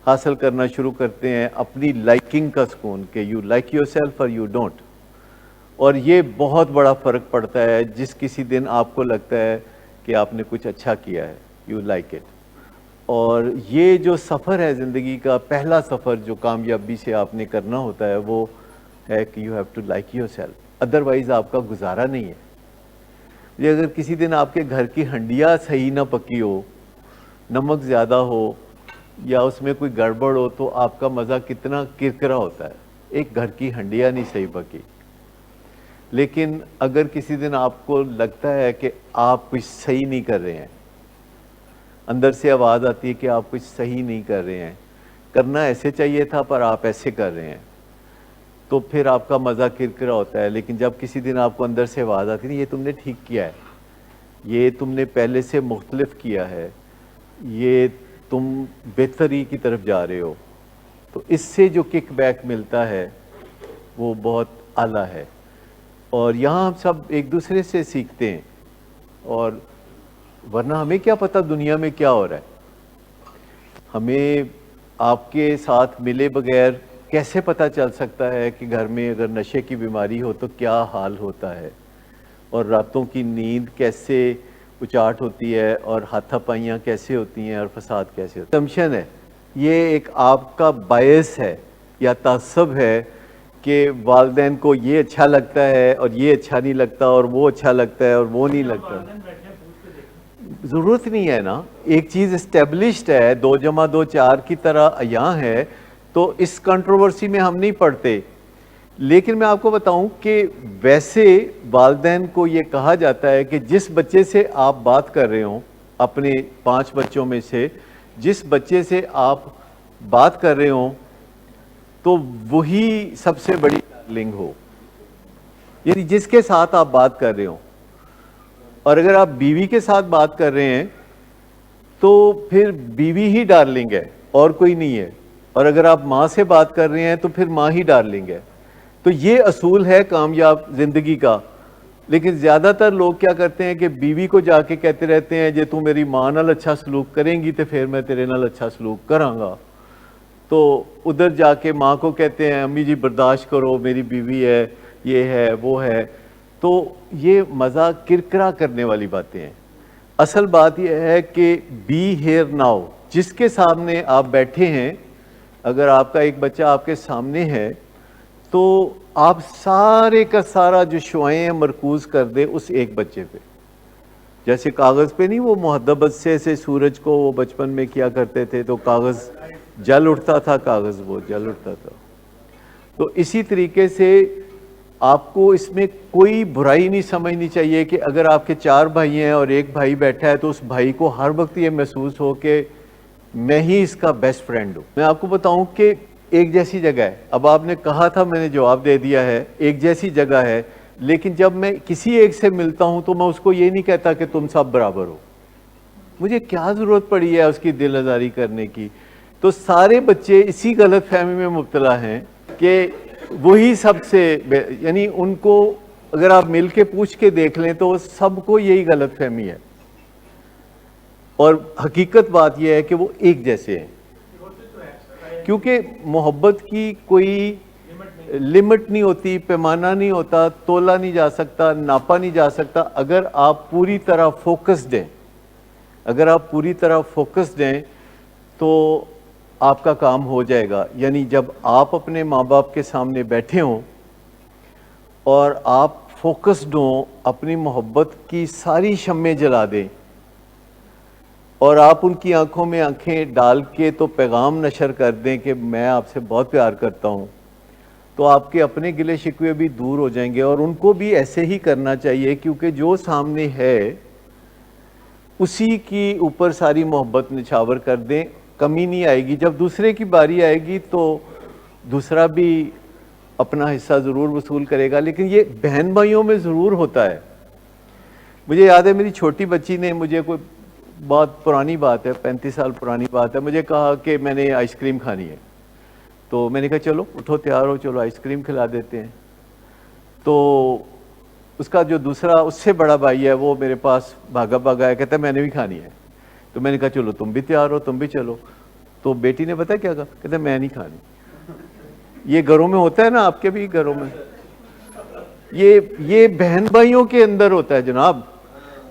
حاصل کرنا شروع کرتے ہیں, اپنی لائکنگ کا سکون, کہ یو لائک یور سیلف اور یو ڈونٹ. اور یہ بہت بڑا فرق پڑتا ہے. جس کسی دن آپ کو لگتا ہے کہ آپ نے کچھ اچھا کیا ہے, یو لائک اٹ. اور یہ جو سفر ہے زندگی کا, پہلا سفر جو کامیابی سے آپ نے کرنا ہوتا ہے وہ ہے کہ you have to like yourself, otherwise آپ کا گزارا نہیں ہے. یہ اگر کسی دن آپ کے گھر کی ہنڈیا صحیح نہ پکی ہو, نمک زیادہ ہو یا اس میں کوئی گڑبڑ ہو, تو آپ کا مزہ کتنا کرکرا ہوتا ہے. ایک گھر کی ہنڈیا نہیں صحیح پکی. لیکن اگر کسی دن آپ کو لگتا ہے کہ آپ کچھ صحیح نہیں کر رہے ہیں, اندر سے آواز آتی ہے کہ آپ کچھ صحیح نہیں کر رہے ہیں, کرنا ایسے چاہیے تھا پر آپ ایسے کر رہے ہیں, تو پھر آپ کا مزہ کرکرا ہوتا ہے. لیکن جب کسی دن آپ کو اندر سے آواز آتی ہے یہ تم نے ٹھیک کیا ہے, یہ تم نے پہلے سے مختلف کیا ہے, یہ تم بہتری کی طرف جا رہے ہو, تو اس سے جو کک بیک ملتا ہے وہ بہت اعلیٰ ہے. اور یہاں ہم سب ایک دوسرے سے سیکھتے ہیں, اور ورنہ ہمیں کیا پتہ دنیا میں کیا ہو رہا ہے. ہمیں آپ کے ساتھ ملے بغیر کیسے پتہ چل سکتا ہے کہ گھر میں اگر نشے کی بیماری ہو تو کیا حال ہوتا ہے, اور راتوں کی نیند کیسے اچاٹ ہوتی ہے, اور ہاتھا پائیاں کیسے ہوتی ہیں, اور فساد کیسے ہوتا ہے. اسمپشن ہے, یہ ایک آپ کا باعث ہے یا تعصب ہے کہ والدین کو یہ اچھا لگتا ہے اور یہ اچھا نہیں لگتا, اور وہ اچھا لگتا ہے اور وہ نہیں لگتا. ضرورت نہیں ہے نا, ایک چیز اسٹیبلشڈ ہے, 2+2=4 کی طرح عیاں ہے, تو اس کنٹروورسی میں ہم نہیں پڑھتے. لیکن میں آپ کو بتاؤں کہ ویسے والدین کو یہ کہا جاتا ہے کہ جس بچے سے آپ بات کر رہے ہوں, اپنے 5 بچوں میں سے جس بچے سے آپ بات کر رہے ہوں تو وہی سب سے بڑی ڈارلنگ ہو, یعنی جس کے ساتھ آپ بات کر رہے ہوں. اور اگر آپ بیوی کے ساتھ بات کر رہے ہیں تو پھر بیوی ہی ڈارلنگ ہے اور کوئی نہیں ہے. اور اگر آپ ماں سے بات کر رہے ہیں تو پھر ماں ہی ڈارلنگ ہے. تو یہ اصول ہے کامیاب زندگی کا. لیکن زیادہ تر لوگ کیا کرتے ہیں کہ بیوی کو جا کے کہتے رہتے ہیں جے تو میری ماں نال اچھا سلوک کریں گی تو پھر میں تیرے نال اچھا سلوک کراں گا. تو ادھر جا کے ماں کو کہتے ہیں امی جی برداشت کرو میری بیوی ہے یہ ہے وہ ہے. تو یہ مزہ کرکرا کرنے والی باتیں ہیں. اصل بات یہ ہے کہ بی ہیئر ناؤ. جس کے سامنے آپ بیٹھے ہیں, اگر آپ کا ایک بچہ آپ کے سامنے ہے تو آپ سارے کا سارا جو شعائیں ہیں مرکوز کر دیں اس ایک بچے پہ. جیسے کاغذ پہ نہیں وہ محدبت سے سورج کو وہ بچپن میں کیا کرتے تھے تو کاغذ جل اٹھتا تھا, کاغذ وہ جل اٹھتا تھا. تو اسی طریقے سے آپ کو اس میں کوئی برائی نہیں سمجھنی چاہیے کہ اگر آپ کے 4 بھائی ہیں اور ایک بھائی بیٹھا ہے تو اس بھائی کو ہر وقت یہ محسوس ہو کہ میں ہی اس کا بیسٹ فرینڈ ہوں. میں آپ کو بتاؤں کہ ایک جیسی جگہ ہے. اب آپ نے کہا تھا, میں نے جواب دے دیا ہے, ایک جیسی جگہ ہے. لیکن جب میں کسی ایک سے ملتا ہوں تو میں اس کو یہ نہیں کہتا کہ تم سب برابر ہو. مجھے کیا ضرورت پڑی ہے اس کی دل آزاری کرنے کی. تو سارے بچے اسی غلط فہمی میں مبتلا ہیں کہ وہی سب سے یعنی ان کو اگر آپ مل کے پوچھ کے دیکھ لیں تو سب کو یہی غلط فہمی ہے. اور حقیقت بات یہ ہے کہ وہ ایک جیسے ہیں, کیونکہ محبت کی کوئی لمٹ نہیں ہوتی, پیمانہ نہیں ہوتا, تولا نہیں جا سکتا, ناپا نہیں جا سکتا. اگر آپ پوری طرح فوکسڈ ہیں, اگر آپ پوری طرح فوکسڈ ہیں تو آپ کا کام ہو جائے گا. یعنی جب آپ اپنے ماں باپ کے سامنے بیٹھے ہوں اور آپ فوکسڈ ہوں, اپنی محبت کی ساری شمعیں جلا دیں اور آپ ان کی آنکھوں میں آنکھیں ڈال کے تو پیغام نشر کر دیں کہ میں آپ سے بہت پیار کرتا ہوں, تو آپ کے اپنے گلے شکوے بھی دور ہو جائیں گے. اور ان کو بھی ایسے ہی کرنا چاہیے, کیونکہ جو سامنے ہے اسی کی اوپر ساری محبت نچھاور کر دیں, کمی نہیں آئے گی. جب دوسرے کی باری آئے گی تو دوسرا بھی اپنا حصہ ضرور وصول کرے گا. لیکن یہ بہن بھائیوں میں ضرور ہوتا ہے. مجھے یاد ہے میری چھوٹی بچی نے مجھے, کوئی بہت پرانی بات ہے, 35 سال پرانی بات ہے, مجھے کہا کہ میں نے آئس کریم کھانی ہے. تو میں نے کہا چلو اٹھو تیار ہو, چلو آئس کریم کھلا دیتے ہیں. تو اس کا جو دوسرا اس سے بڑا بھائی ہے وہ میرے پاس بھاگا بھاگا ہے, کہتا ہے میں نے بھی کھانی ہے. تو میں نے کہا چلو تم بھی تیار ہو, تم بھی چلو. تو بیٹی نے پتا کیا کہا, کہتا ہے میں نہیں کھانی. یہ گھروں میں ہوتا ہے نا, آپ کے بھی گھروں میں یہ بہن بھائیوں کے اندر ہوتا ہے جناب.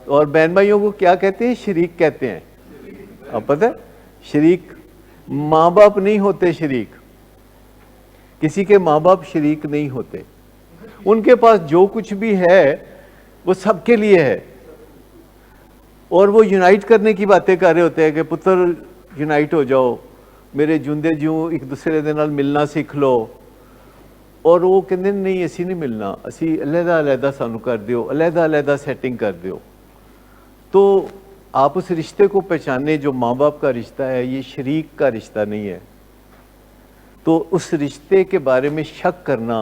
اور بہن بھائیوں کو کیا کہتے ہیں, شریک کہتے ہیں. آپ پتہ ہے شریک, ماں باپ نہیں ہوتے شریک, کسی کے ماں باپ شریک نہیں ہوتے. ان کے پاس جو کچھ بھی ہے وہ سب کے لیے ہے, اور وہ یونائٹ کرنے کی باتیں کر رہے ہوتے ہیں کہ پتر یونائٹ ہو جاؤ, میرے جوندے جوں ایک دوسرے دے نال ملنا سیکھ لو. اور وہ کہتے نہیں اسی نہیں ملنا, اسی علیحدہ علیحدہ سانو کر دیو, علیحدہ علیحدہ سیٹنگ کر دیو. تو آپ اس رشتے کو پہچانے جو ماں باپ کا رشتہ ہے, یہ شریک کا رشتہ نہیں ہے. تو اس رشتے کے بارے میں شک کرنا,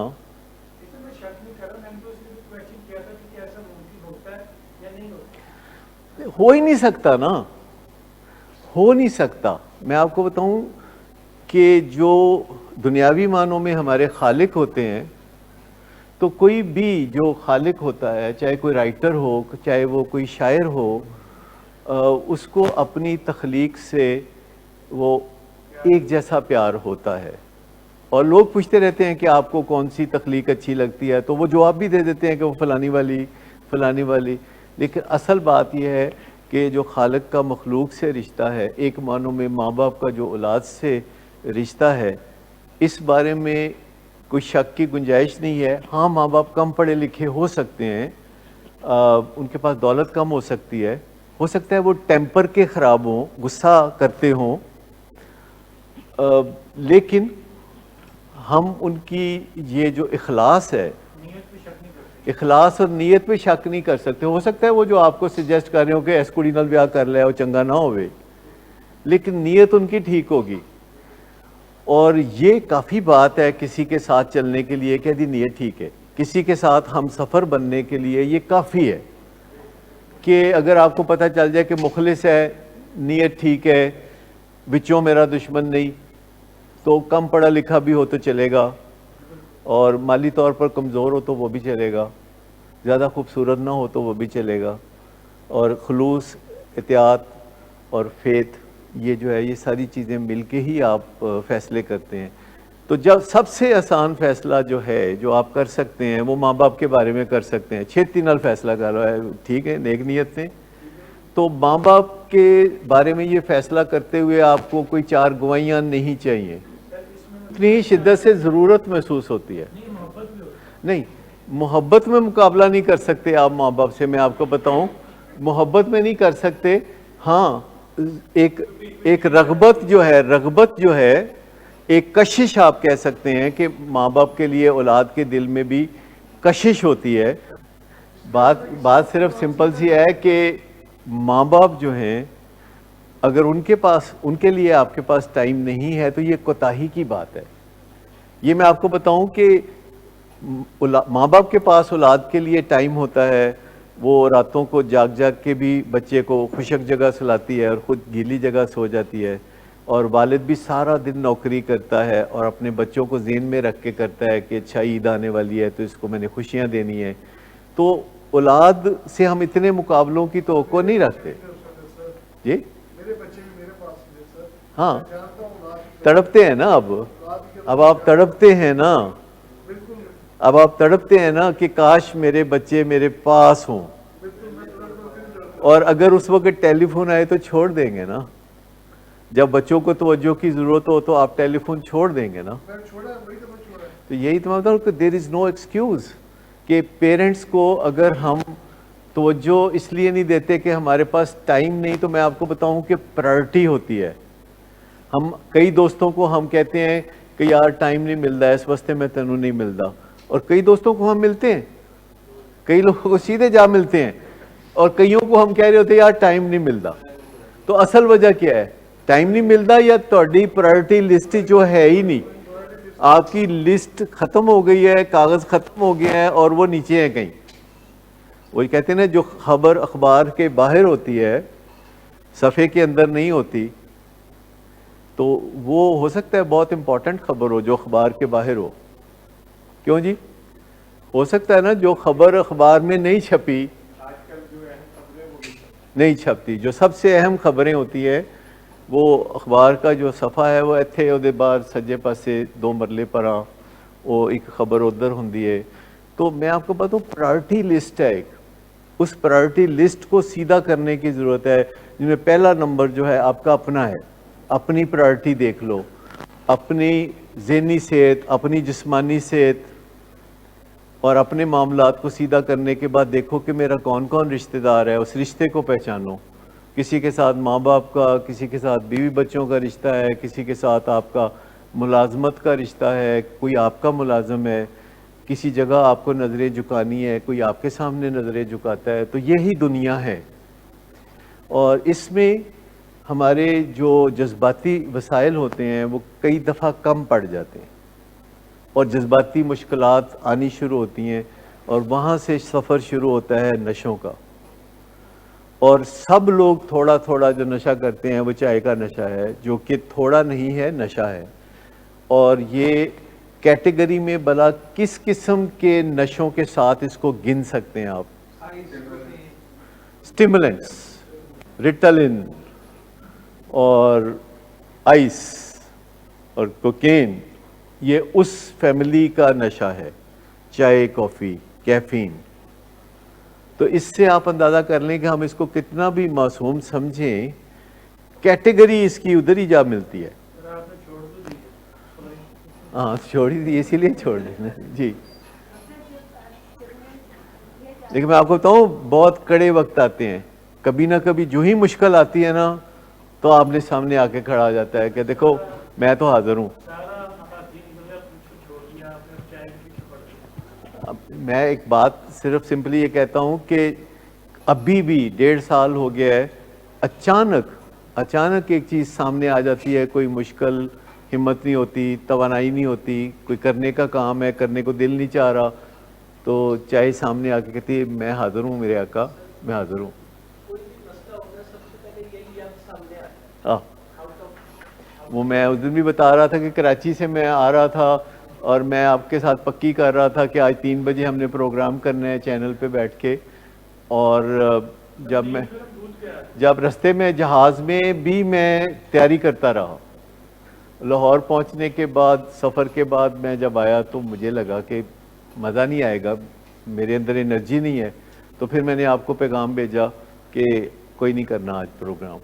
ہو ہی نہیں سکتا نا, ہو نہیں سکتا. میں آپ کو بتاؤں کہ جو دنیاوی معنوں میں ہمارے خالق ہوتے ہیں, تو کوئی بھی جو خالق ہوتا ہے, چاہے کوئی رائٹر ہو, چاہے وہ کوئی شاعر ہو, اس کو اپنی تخلیق سے وہ ایک جیسا پیار ہوتا ہے. اور لوگ پوچھتے رہتے ہیں کہ آپ کو کون سی تخلیق اچھی لگتی ہے, تو وہ جواب بھی دے دیتے ہیں کہ وہ فلانی والی فلانی والی. لیکن اصل بات یہ ہے کہ جو خالق کا مخلوق سے رشتہ ہے, ایک معنوں میں ماں باپ کا جو اولاد سے رشتہ ہے, اس بارے میں کوئی شک کی گنجائش نہیں ہے. ہاں ماں باپ کم پڑھے لکھے ہو سکتے ہیں, ان کے پاس دولت کم ہو سکتی ہے, ہو سکتا ہے وہ ٹیمپر کے خراب ہوں, غصہ کرتے ہوں, لیکن ہم ان کی یہ جو اخلاص ہے, اخلاص اور نیت پہ شک نہیں کر سکتے. ہو سکتا ہے وہ جو آپ کو سجیسٹ کر رہے ہو کہ اس کڑی نال بیاہ کر لے, وہ چنگا نہ ہوئے, لیکن نیت ان کی ٹھیک ہوگی. اور یہ کافی بات ہے کسی کے ساتھ چلنے کے لیے کہ دی نیت ٹھیک ہے. کسی کے ساتھ ہم سفر بننے کے لیے یہ کافی ہے کہ اگر آپ کو پتہ چل جائے کہ مخلص ہے, نیت ٹھیک ہے, وچوں میرا دشمن نہیں, تو کم پڑھا لکھا بھی ہو تو چلے گا. اور مالی طور پر کمزور ہو تو وہ بھی چلے گا، زیادہ خوبصورت نہ ہو تو وہ بھی چلے گا، اور خلوص، احتیاط اور فیتھ، یہ جو ہے یہ ساری چیزیں مل کے ہی آپ فیصلے کرتے ہیں۔ تو جب سب سے آسان فیصلہ جو ہے جو آپ کر سکتے ہیں وہ ماں باپ کے بارے میں کر سکتے ہیں، چھیتی نال فیصلہ کر رہا ہے، ٹھیک ہے، نیک نیت سے۔ تو ماں باپ کے بارے میں یہ فیصلہ کرتے ہوئے آپ کو کوئی چار گوائیاں نہیں چاہیے، اتنی شدت سے ضرورت محسوس ہوتی ہے۔ نہیں، محبت میں مقابلہ نہیں کر سکتے آپ ماں باپ سے، میں آپ کو بتاؤں، محبت میں نہیں کر سکتے۔ ہاں، ایک رغبت جو ہے ایک کشش آپ کہہ سکتے ہیں کہ ماں باپ کے لیے اولاد کے دل میں بھی کشش ہوتی ہے۔ بات صرف سمپل سی ہے کہ ماں باپ جو ہیں اگر ان کے لیے آپ کے پاس ٹائم نہیں ہے تو یہ کوتاہی کی بات ہے۔ یہ میں آپ کو بتاؤں کہ ماں باپ کے پاس اولاد کے لیے ٹائم ہوتا ہے، وہ راتوں کو جاگ جاگ کے بھی بچے کو خشک جگہ سلاتی ہے اور خود گیلی جگہ سو جاتی ہے، اور والد بھی سارا دن نوکری کرتا ہے اور اپنے بچوں کو ذہن میں رکھ کے کرتا ہے کہ اچھا عید آنے والی ہے تو اس کو میں نے خوشیاں دینی ہیں۔ تو اولاد سے ہم اتنے مقابلوں کی توقع نہیں رکھتے۔ جی ہاں، تڑپتے ہیں نا اب آپ تڑپتے ہیں نا، اب آپ تڑپتے ہیں نا کہ کاش میرے بچے میرے پاس ہوں، اور اگر اس وقت ٹیلی فون آئے تو چھوڑ دیں گے نا، جب بچوں کو توجہ کی ضرورت ہو تو آپ ٹیلی فون چھوڑ دیں گے نا۔ تو یہی تو میں بتا ہوں کہ دیر از نو ایکسکیوز کہ پیرنٹس کو اگر ہم توجہ اس لیے نہیں دیتے کہ ہمارے پاس ٹائم نہیں، تو میں آپ کو بتاؤں کہ پرائرٹی ہوتی ہے۔ ہم کئی دوستوں کو ہم کہتے ہیں کہ یار ٹائم نہیں ملتا اس واسطے میں تینوں نہیں ملتا، اور کئی دوستوں کو ہم ملتے ہیں، کئی لوگوں کو سیدھے جا ملتے ہیں، اور کئیوں کو ہم کہہ رہے ہوتے ہیں یار ٹائم نہیں ملتا۔ تو اصل وجہ کیا ہے؟ ٹائم نہیں ملتا یا تہاڈی پرائرٹی لسٹ جو ہے ہی نہیں، آپ کی لسٹ ختم ہو گئی ہے، کاغذ ختم ہو گیا ہے اور وہ نیچے ہیں کہیں۔ وہی کہتے ہیں نا، جو خبر اخبار کے باہر ہوتی ہے، صفحے کے اندر نہیں ہوتی، تو وہ ہو سکتا ہے بہت امپورٹنٹ خبر ہو جو اخبار کے باہر ہو۔ کیوں جی؟ ہو سکتا ہے نا جو خبر اخبار میں نہیں چھپی، نہیں چھپتی، جو سب سے اہم خبریں ہوتی ہے وہ اخبار کا جو صفحہ ہے وہ اتھے وہ باہر سجے پاسے 2 مرلے پر وہ ایک خبر ادھر ہوندی ہے۔ تو میں آپ کو بتاؤں پرائرٹی لسٹ ہے ایک، اس پرائرٹی لسٹ کو سیدھا کرنے کی ضرورت ہے، جن میں پہلا نمبر جو ہے آپ کا اپنا ہے۔ اپنی پرائرٹی دیکھ لو، اپنی ذہنی صحت، اپنی جسمانی صحت اور اپنے معاملات کو سیدھا کرنے کے بعد دیکھو کہ میرا کون کون رشتہ دار ہے، اس رشتے کو پہچانو۔ کسی کے ساتھ ماں باپ کا، کسی کے ساتھ بیوی بچوں کا رشتہ ہے، کسی کے ساتھ آپ کا ملازمت کا رشتہ ہے، کوئی آپ کا ملازم ہے، کسی جگہ آپ کو نظریں جھکانی ہے، کوئی آپ کے سامنے نظریں جھکاتا ہے۔ تو یہی دنیا ہے، اور اس میں ہمارے جو جذباتی وسائل ہوتے ہیں وہ کئی دفعہ کم پڑ جاتے ہیں، اور جذباتی مشکلات آنی شروع ہوتی ہیں، اور وہاں سے سفر شروع ہوتا ہے نشوں کا۔ اور سب لوگ تھوڑا تھوڑا جو نشہ کرتے ہیں وہ چائے کا نشہ ہے، جو کہ تھوڑا نہیں ہے، نشہ ہے۔ اور یہ کیٹیگری میں بلا کس قسم کے نشوں کے ساتھ اس کو گن سکتے ہیں آپ؟ سٹیمولنٹس، ریٹلن اور آئس اور کوکین، یہ اس فیملی کا نشہ ہے، چائے، کافی، کیفین۔ تو اس سے آپ اندازہ کر لیں کہ ہم اس کو کتنا بھی معصوم سمجھیں، کیٹیگری اس کی ادھر ہی جا ملتی ہے۔ ہاں چھوڑی دی، اسی لیے چھوڑ دینا جی۔ لیکن میں آپ کو بتاؤں بہت کڑے وقت آتے ہیں، کبھی نہ کبھی جو ہی مشکل آتی ہے نا تو آپ نے سامنے آ کے کھڑا ہو جاتا ہے کہ دیکھو میں تو حاضر ہوں۔ میں ایک بات صرف سمپلی یہ کہتا ہوں کہ ابھی بھی 1.5 سال ہو گیا ہے، اچانک ایک چیز سامنے آ جاتی ہے، کوئی مشکل، ہمت نہیں ہوتی، توانائی نہیں ہوتی، کوئی کرنے کا کام ہے، کرنے کو دل نہیں چاہ رہا، تو چاہے سامنے آ کے کہتی ہے میں حاضر ہوں میرے آقا، میں حاضر ہوں۔ وہ میں اس دن بھی بتا رہا تھا کہ کراچی سے میں آ رہا تھا اور میں آپ کے ساتھ پکی کر رہا تھا کہ آج 3 بجے ہم نے پروگرام کرنا ہے چینل پہ بیٹھ کے. اور جب رستے میں جہاز میں بھی میں تیاری کرتا رہا. لاہور پہنچنے کے بعد سفر کے بعد میں جب آیا تو مجھے لگا کہ مزہ نہیں آئے گا, میرے اندر انرجی نہیں ہے. تو پھر میں نے آپ کو پیغام بھیجا کہ کوئی نہیں کرنا آج پروگرام.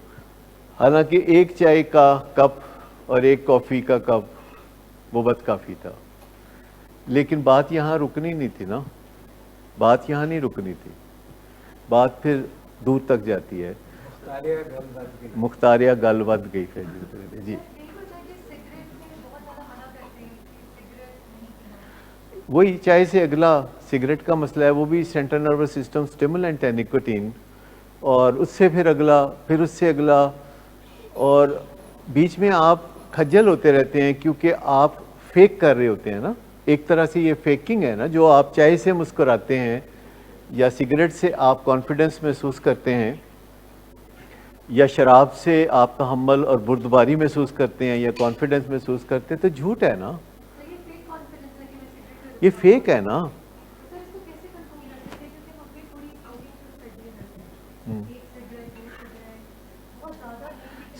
حالانکہ ایک چائے کا کپ اور ایک کافی کا کپ وہ بس کافی تھا. لیکن بات یہاں رکنی نہیں تھی نا, بات یہاں نہیں رکنی تھی, بات پھر دور تک جاتی ہے. مختاریہ گل ود گئی پھر. جی وہی چائے سے اگلا سگریٹ کا مسئلہ ہے, وہ بھی سینٹرل نروس سسٹم اسٹیمولنٹ ہے نکوٹین, اور اس سے پھر اگلا, پھر اس سے اگلا, اور بیچ میں آپ کھجل ہوتے رہتے ہیں کیونکہ آپ فیک کر رہے ہوتے ہیں نا. ایک طرح سے یہ فیکنگ ہے نا, جو آپ چائے سے مسکراتے ہیں یا سگریٹ سے آپ کانفیڈنس محسوس کرتے ہیں یا شراب سے آپ تحمل اور بردباری محسوس کرتے ہیں یا کانفیڈنس محسوس کرتے ہیں, تو جھوٹ ہے نا, یہ فیک ہے نا.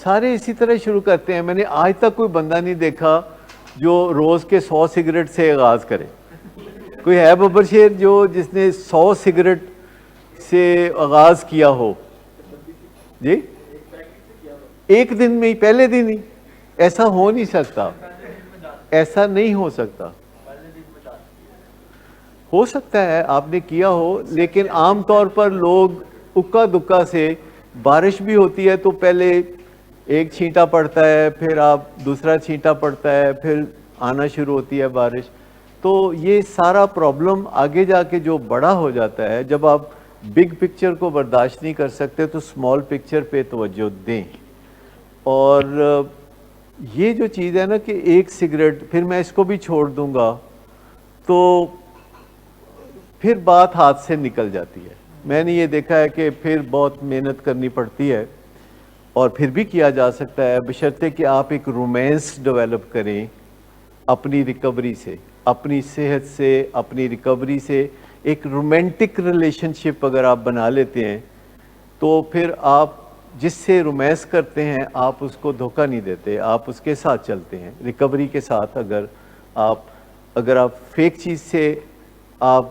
سارے اسی طرح شروع کرتے ہیں. میں نے آج تک کوئی بندہ نہیں دیکھا جو روز کے 100 سگریٹ سے آغاز کرے. کوئی ہے ببر شیر جس نے 100 سگریٹ سے آغاز کیا ہو؟ جی ایک دن میں ہی, پہلے دن ہی؟ ایسا ہو نہیں سکتا, ایسا نہیں ہو سکتا. ہو سکتا ہے آپ نے کیا ہو, لیکن عام طور پر لوگ اکا دکا سے, بارش بھی ہوتی ہے تو پہلے ایک چھینٹا پڑتا ہے, پھر آپ دوسرا چھینٹا پڑتا ہے, پھر آنا شروع ہوتی ہے بارش. تو یہ سارا پرابلم آگے جا کے جو بڑا ہو جاتا ہے, جب آپ بگ پکچر کو برداشت نہیں کر سکتے تو اسمال پکچر پہ توجہ دیں. اور یہ جو چیز ہے نا کہ ایک سگریٹ پھر میں اس کو بھی چھوڑ دوں گا تو پھر بات ہاتھ سے نکل جاتی ہے. میں نے یہ دیکھا ہے کہ پھر بہت محنت کرنی پڑتی ہے, اور پھر بھی کیا جا سکتا ہے بشرطے کہ آپ ایک رومانس ڈیولپ کریں اپنی ریکوری سے, اپنی صحت سے, اپنی ریکوری سے. ایک رومانٹک ریلیشن شپ اگر آپ بنا لیتے ہیں تو پھر آپ جس سے رومانس کرتے ہیں آپ اس کو دھوکہ نہیں دیتے, آپ اس کے ساتھ چلتے ہیں ریکوری کے ساتھ. اگر آپ فیک چیز سے آپ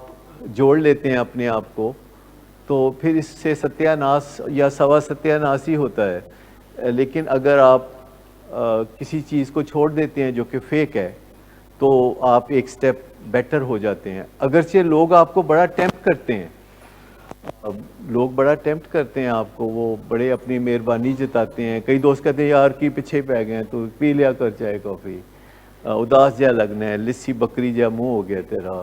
جوڑ لیتے ہیں اپنے آپ کو تو پھر اس سے ستیہ ناس یا سوا ستیہ ناس ہی ہوتا ہے. لیکن اگر آپ کسی چیز کو چھوڑ دیتے ہیں جو کہ فیک ہے تو آپ ایک سٹیپ بیٹر ہو جاتے ہیں. اگرچہ لوگ آپ کو بڑا ٹیمپٹ کرتے ہیں, آپ کو, وہ بڑے اپنی مہربانی جتاتے ہیں. کئی دوست کہتے ہیں یار کی پیچھے پہ گئے تو پی لیا کر چائے کافی, اداس جا لگنا ہے, لسی بکری جا منہ ہو گیا تیرا.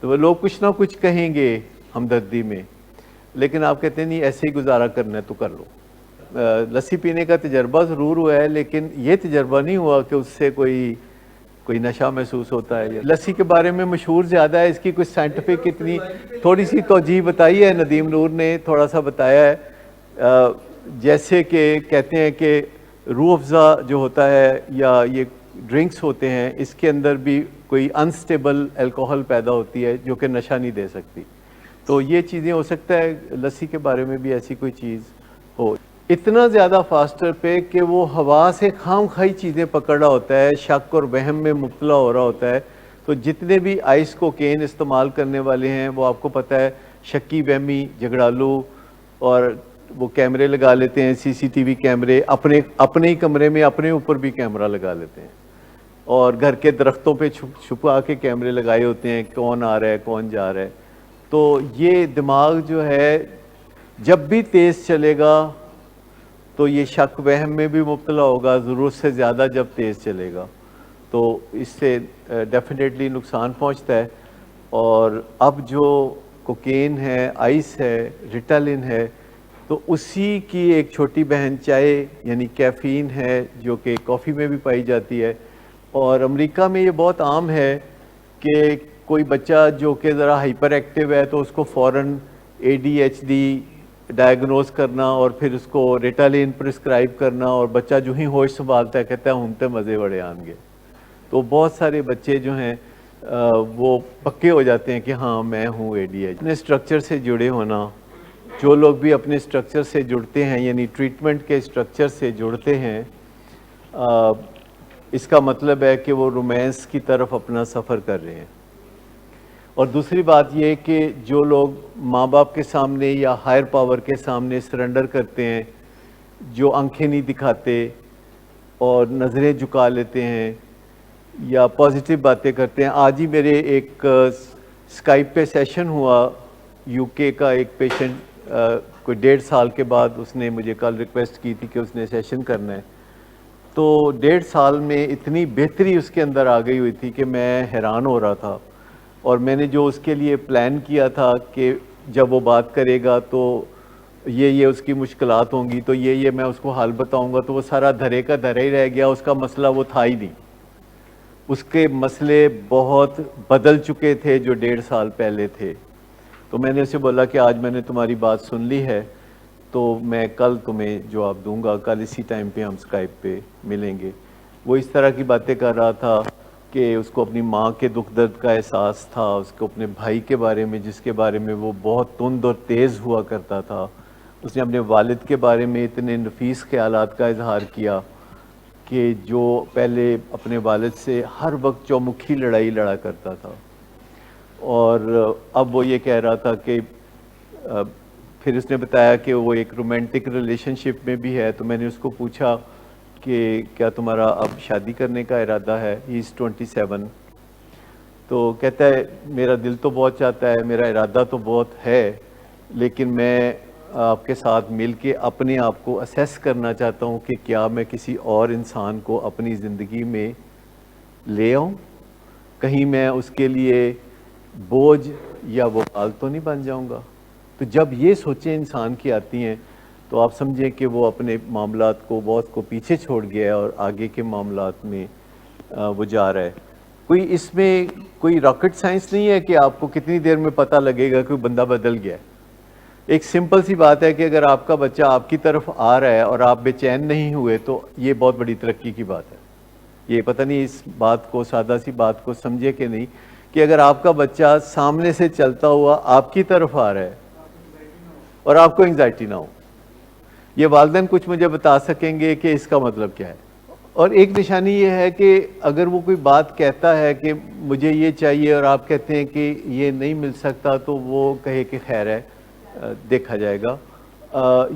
تو وہ لوگ کچھ نہ کچھ کہیں گے ہمدردی میں, لیکن آپ کہتے ہیں نہیں ایسے ہی گزارا کرنا ہے تو کر لو. لسی پینے کا تجربہ ضرور ہوا ہے, لیکن یہ تجربہ نہیں ہوا کہ اس سے کوئی نشہ محسوس ہوتا ہے. لسی کے بارے میں مشہور زیادہ ہے, اس کی کچھ سائنٹیفک اتنی تھوڑی سی توجیہ بتائی ہے, ندیم نور نے تھوڑا سا بتایا ہے. جیسے کہ کہتے ہیں کہ روح افزا جو ہوتا ہے یا یہ ڈرنکس ہوتے ہیں, اس کے اندر بھی کوئی انسٹیبل الکوہل پیدا ہوتی ہے جو کہ نشہ نہیں دے سکتی. تو یہ چیزیں ہو سکتا ہے لسی کے بارے میں بھی ایسی کوئی چیز ہو. اتنا زیادہ فاسٹر پہ کہ وہ ہوا سے خام خائی چیزیں پکڑ رہا ہوتا ہے, شک اور وہم میں مبتلا ہو رہا ہوتا ہے. تو جتنے بھی آئس کوکین استعمال کرنے والے ہیں وہ آپ کو پتہ ہے شکی وہمی جھگڑالو, اور وہ کیمرے لگا لیتے ہیں, سی سی ٹی وی کیمرے, اپنے ہی کمرے میں اپنے اوپر بھی کیمرہ لگا لیتے ہیں, اور گھر کے درختوں پہ چھپا کے کیمرے لگائے ہوتے ہیں کون آ رہا ہے کون جا رہا ہے. تو یہ دماغ جو ہے جب بھی تیز چلے گا تو یہ شک وہم میں بھی مبتلا ہوگا, ضرورت سے زیادہ جب تیز چلے گا تو اس سے ڈیفینیٹلی نقصان پہنچتا ہے. اور اب جو کوکین ہے, آئس ہے, ریٹالن ہے, تو اسی کی ایک چھوٹی بہن چائے یعنی کیفین ہے جو کہ کافی میں بھی پائی جاتی ہے. اور امریکہ میں یہ بہت عام ہے کہ کوئی بچہ جو کہ ذرا ہائپر ایکٹیو ہے تو اس کو فوراً ADHD ڈائگنوز کرنا اور پھر اس کو ریٹالین پرسکرائب کرنا, اور بچہ جو ہی ہوش سنبھالتا ہے کہتا ہے ہن تے مزے بڑے آن گے. تو بہت سارے بچے جو ہیں وہ پکے ہو جاتے ہیں کہ ہاں میں ہوں اے ڈی ایچ۔ اپنے اسٹرکچر سے جڑے ہونا، جو لوگ بھی اپنے اسٹرکچر سے جڑتے ہیں یعنی ٹریٹمنٹ کے اسٹرکچر سے جڑتے ہیں، اس کا مطلب ہے کہ وہ رومانس کی طرف اپنا سفر کر رہے ہیں۔ اور دوسری بات یہ کہ جو لوگ ماں باپ کے سامنے یا ہائر پاور کے سامنے سرنڈر کرتے ہیں، جو آنکھیں نہیں دکھاتے اور نظریں جھکا لیتے ہیں یا پازیٹیو باتیں کرتے ہیں۔ آج ہی میرے ایک اسکائپ پہ سیشن ہوا، یو کے کا ایک پیشنٹ کوئی 1.5 سال کے بعد اس نے مجھے کل ریکویسٹ کی تھی کہ اس نے سیشن کرنا ہے، تو 1.5 سال میں اتنی بہتری اس کے اندر آ گئی ہوئی تھی کہ میں حیران ہو رہا تھا۔ اور میں نے جو اس کے لیے پلان کیا تھا کہ جب وہ بات کرے گا تو یہ اس کی مشکلات ہوں گی، تو یہ میں اس کو حل بتاؤں گا، تو وہ سارا دھرے کا دھرے ہی رہ گیا، اس کا مسئلہ وہ تھا ہی نہیں۔ اس کے مسئلے بہت بدل چکے تھے جو 1.5 سال پہلے تھے۔ تو میں نے اسے بولا کہ آج میں نے تمہاری بات سن لی ہے، تو میں کل تمہیں جواب دوں گا، کل اسی ٹائم پہ ہم اسکائپ پہ ملیں گے۔ وہ اس طرح کی باتیں کر رہا تھا کہ اس کو اپنی ماں کے دکھ درد کا احساس تھا، اس کو اپنے بھائی کے بارے میں جس کے بارے میں وہ بہت تند اور تیز ہوا کرتا تھا، اس نے اپنے والد کے بارے میں اتنے نفیس خیالات کا اظہار کیا کہ جو پہلے اپنے والد سے ہر وقت چومکھی لڑائی لڑا کرتا تھا۔ اور اب وہ یہ کہہ رہا تھا کہ پھر اس نے بتایا کہ وہ ایک رومانٹک ریلیشن شپ میں بھی ہے، تو میں نے اس کو پوچھا کہ کیا تمہارا اب شادی کرنے کا ارادہ ہے؟ ہی از 27۔ تو کہتا ہے میرا دل تو بہت چاہتا ہے، میرا ارادہ تو بہت ہے، لیکن میں آپ کے ساتھ مل کے اپنے آپ کو اسیس کرنا چاہتا ہوں کہ کیا میں کسی اور انسان کو اپنی زندگی میں لے آؤں، کہیں میں اس کے لیے بوجھ یا وبال تو نہیں بن جاؤں گا۔ تو جب یہ سوچیں انسان کی آتی ہیں تو آپ سمجھیں کہ وہ اپنے معاملات کو بہت کو پیچھے چھوڑ گیا ہے اور آگے کے معاملات میں وہ جا رہا ہے۔ کوئی اس میں کوئی راکٹ سائنس نہیں ہے کہ آپ کو کتنی دیر میں پتہ لگے گا کہ بندہ بدل گیا ہے۔ ایک سمپل سی بات ہے کہ اگر آپ کا بچہ آپ کی طرف آ رہا ہے اور آپ بے چین نہیں ہوئے تو یہ بہت بڑی ترقی کی بات ہے۔ یہ پتہ نہیں اس بات کو، سادہ سی بات کو سمجھے کہ نہیں، کہ اگر آپ کا بچہ سامنے سے چلتا ہوا آپ کی طرف آ رہا ہے اور آپ کو انگزائٹی نہ ہو، یہ والدین کچھ مجھے بتا سکیں گے کہ اس کا مطلب کیا ہے۔ اور ایک نشانی یہ ہے کہ اگر وہ کوئی بات کہتا ہے کہ مجھے یہ چاہیے اور آپ کہتے ہیں کہ یہ نہیں مل سکتا، تو وہ کہے کہ خیر ہے دیکھا جائے گا۔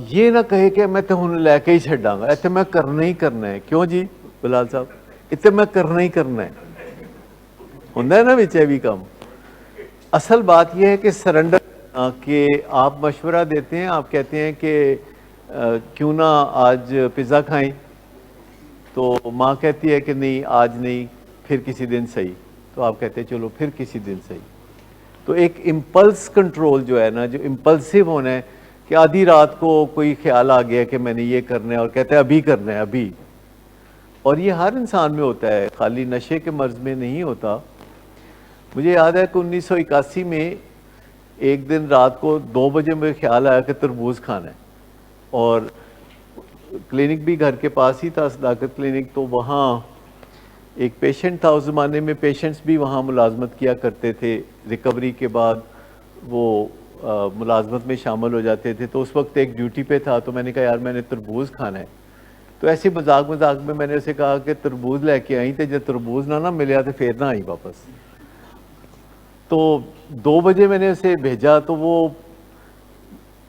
یہ نہ کہے کہ میں تو ہن لے کے ہی چھڈاں گا، ایتھے میں کرنا ہی کرنا ہے۔ کیوں جی بلال صاحب؟ ایتھے میں کرنا ہی کرنا ہے، ہوندا ہے نا وچے بھی کم۔ اصل بات یہ ہے کہ سرنڈر، کہ آپ مشورہ دیتے ہیں، آپ کہتے ہیں کہ کیوں نہ آج پیزا کھائیں، تو ماں کہتی ہے کہ نہیں آج نہیں، پھر کسی دن صحیح، تو آپ کہتے ہیں چلو پھر کسی دن صحیح۔ تو ایک امپلس کنٹرول جو ہے نا، جو امپلسیو ہونا ہے، کہ آدھی رات کو کوئی خیال آ گیا کہ میں نے یہ کرنا ہے اور کہتے ہیں ابھی کرنا ہے ابھی، اور یہ ہر انسان میں ہوتا ہے، خالی نشے کے مرض میں نہیں ہوتا۔ مجھے یاد ہے کہ 1981 میں ایک دن رات کو 2 بجے مجھے خیال آیا کہ تربوز کھانا ہے، اور کلینک بھی گھر کے پاس ہی تھا، صداقت کلینک، تو وہاں ایک پیشنٹ تھا۔ اس زمانے میں پیشنٹس بھی وہاں ملازمت کیا کرتے تھے، ریکوری کے بعد وہ ملازمت میں شامل ہو جاتے تھے، تو اس وقت ایک ڈیوٹی پہ تھا، تو میں نے کہا یار میں نے تربوز کھانا ہے، تو ایسے مذاق میں نے اسے کہا کہ تربوز لے کے آئیں، تو جب تربوز نہ ملیا تو پھر نہ آئی واپس۔ تو 2 بجے میں نے اسے بھیجا، تو وہ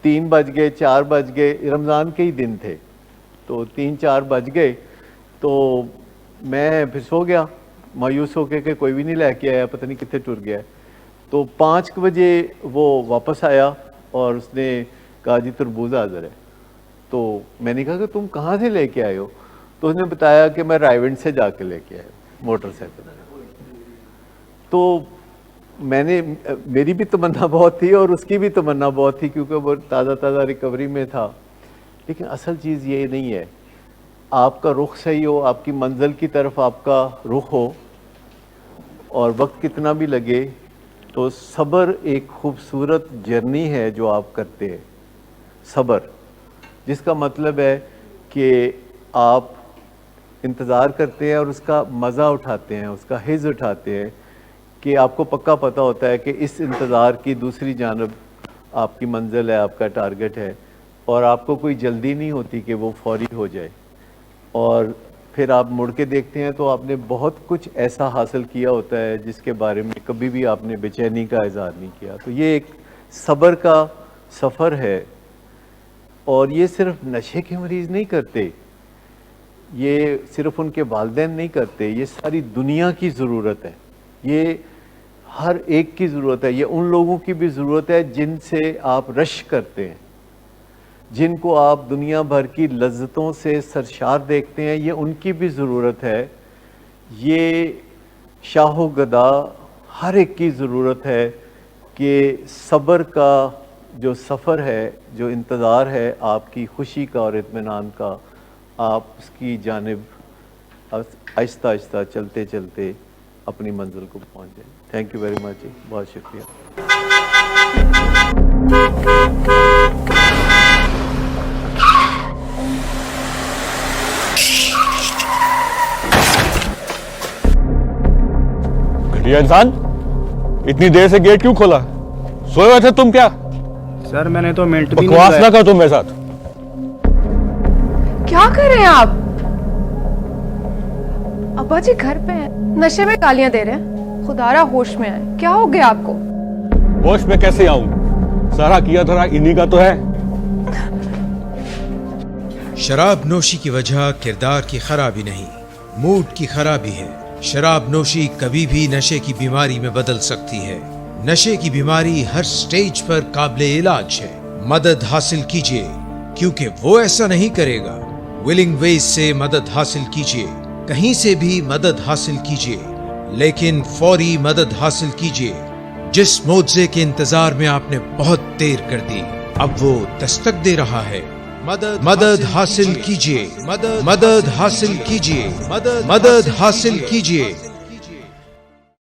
3 بج گئے، 4 بج گئے، رمضان کے ہی دن تھے، تو 3-4 بج گئے، تو میں پھر سو گیا مایوس ہو کے کہ کوئی بھی نہیں لے کے آیا، پتہ نہیں کتنے ٹر گیا ہے۔ تو 5 بجے وہ واپس آیا اور اس نے کہا جی تربوز حاضر ہے۔ تو میں نے کہا کہ تم کہاں سے لے کے آئے ہو؟ تو اس نے بتایا کہ میں رائیونڈ سے جا کے لے کے آیا موٹر سائیکل۔ تو میں نے، میری بھی تمنا بہت تھی اور اس کی بھی تمنا بہت تھی، کیونکہ وہ تازہ ریکوری میں تھا، لیکن اصل چیز یہ نہیں ہے۔ آپ کا رخ صحیح ہو، آپ کی منزل کی طرف آپ کا رخ ہو، اور وقت کتنا بھی لگے، تو صبر ایک خوبصورت جرنی ہے جو آپ کرتے ہیں، صبر، جس کا مطلب ہے کہ آپ انتظار کرتے ہیں اور اس کا مزہ اٹھاتے ہیں، اس کا حظ اٹھاتے ہیں کہ آپ کو پکا پتہ ہوتا ہے کہ اس انتظار کی دوسری جانب آپ کی منزل ہے, آپ کا ٹارگٹ ہے, اور آپ کو کوئی جلدی نہیں ہوتی کہ وہ فوری ہو جائے, اور پھر آپ مڑ کے دیکھتے ہیں تو آپ نے بہت کچھ ایسا حاصل کیا ہوتا ہے جس کے بارے میں کبھی بھی آپ نے بے چینی کا اظہار نہیں کیا. تو یہ ایک صبر کا سفر ہے, اور یہ صرف نشے کے مریض نہیں کرتے, یہ صرف ان کے والدین نہیں کرتے, یہ ساری دنیا کی ضرورت ہے, یہ ہر ایک کی ضرورت ہے, یہ ان لوگوں کی بھی ضرورت ہے جن سے آپ رش کرتے ہیں, جن کو آپ دنیا بھر کی لذتوں سے سرشار دیکھتے ہیں, یہ ان کی بھی ضرورت ہے. یہ شاہ و گدا ہر ایک کی ضرورت ہے کہ صبر کا جو سفر ہے, جو انتظار ہے آپ کی خوشی کا اور اطمینان کا, آپ اس کی جانب آہستہ آہستہ چلتے چلتے اپنی منزل کو پہنچ جائیں. تھینک یو ویری مچ, بہت شکریہ. گھٹیا انسان, اتنی دیر سے گیٹ کیوں کھولا؟ سوئے ہوئے تھے تم کیا؟ سر میں نے تو منٹ بھی بکواس نہ کر تم میرے ساتھ. کیا کر رہے ہیں آپ؟ ابا جی گھر پہ ہیں, نشے میں گالیاں دے رہے ہیں. خدا را ہوش میں آئے, کیا ہو گیا آپ کو؟ ہوش میں کیسے آؤں؟ سارا کیا دھرا انہی کا تو ہے. شراب نوشی کی وجہ کردار کی خرابی نہیں, موڈ کی خرابی ہے. شراب نوشی کبھی بھی نشے کی بیماری میں بدل سکتی ہے. نشے کی بیماری ہر سٹیج پر قابل علاج ہے. مدد حاصل کیجیے, کیونکہ وہ ایسا نہیں کرے گا. ولنگ ویز سے مدد حاصل کیجیے, کہیں سے بھی مدد حاصل کیجیے, لیکن فوری مدد حاصل کیجیے. جس معجزے کے انتظار میں آپ نے بہت دیر کر دی, اب وہ دستک دے رہا ہے. مدد حاصل کیجیے, مدد حاصل کیجیے, مدد حاصل کیجیے.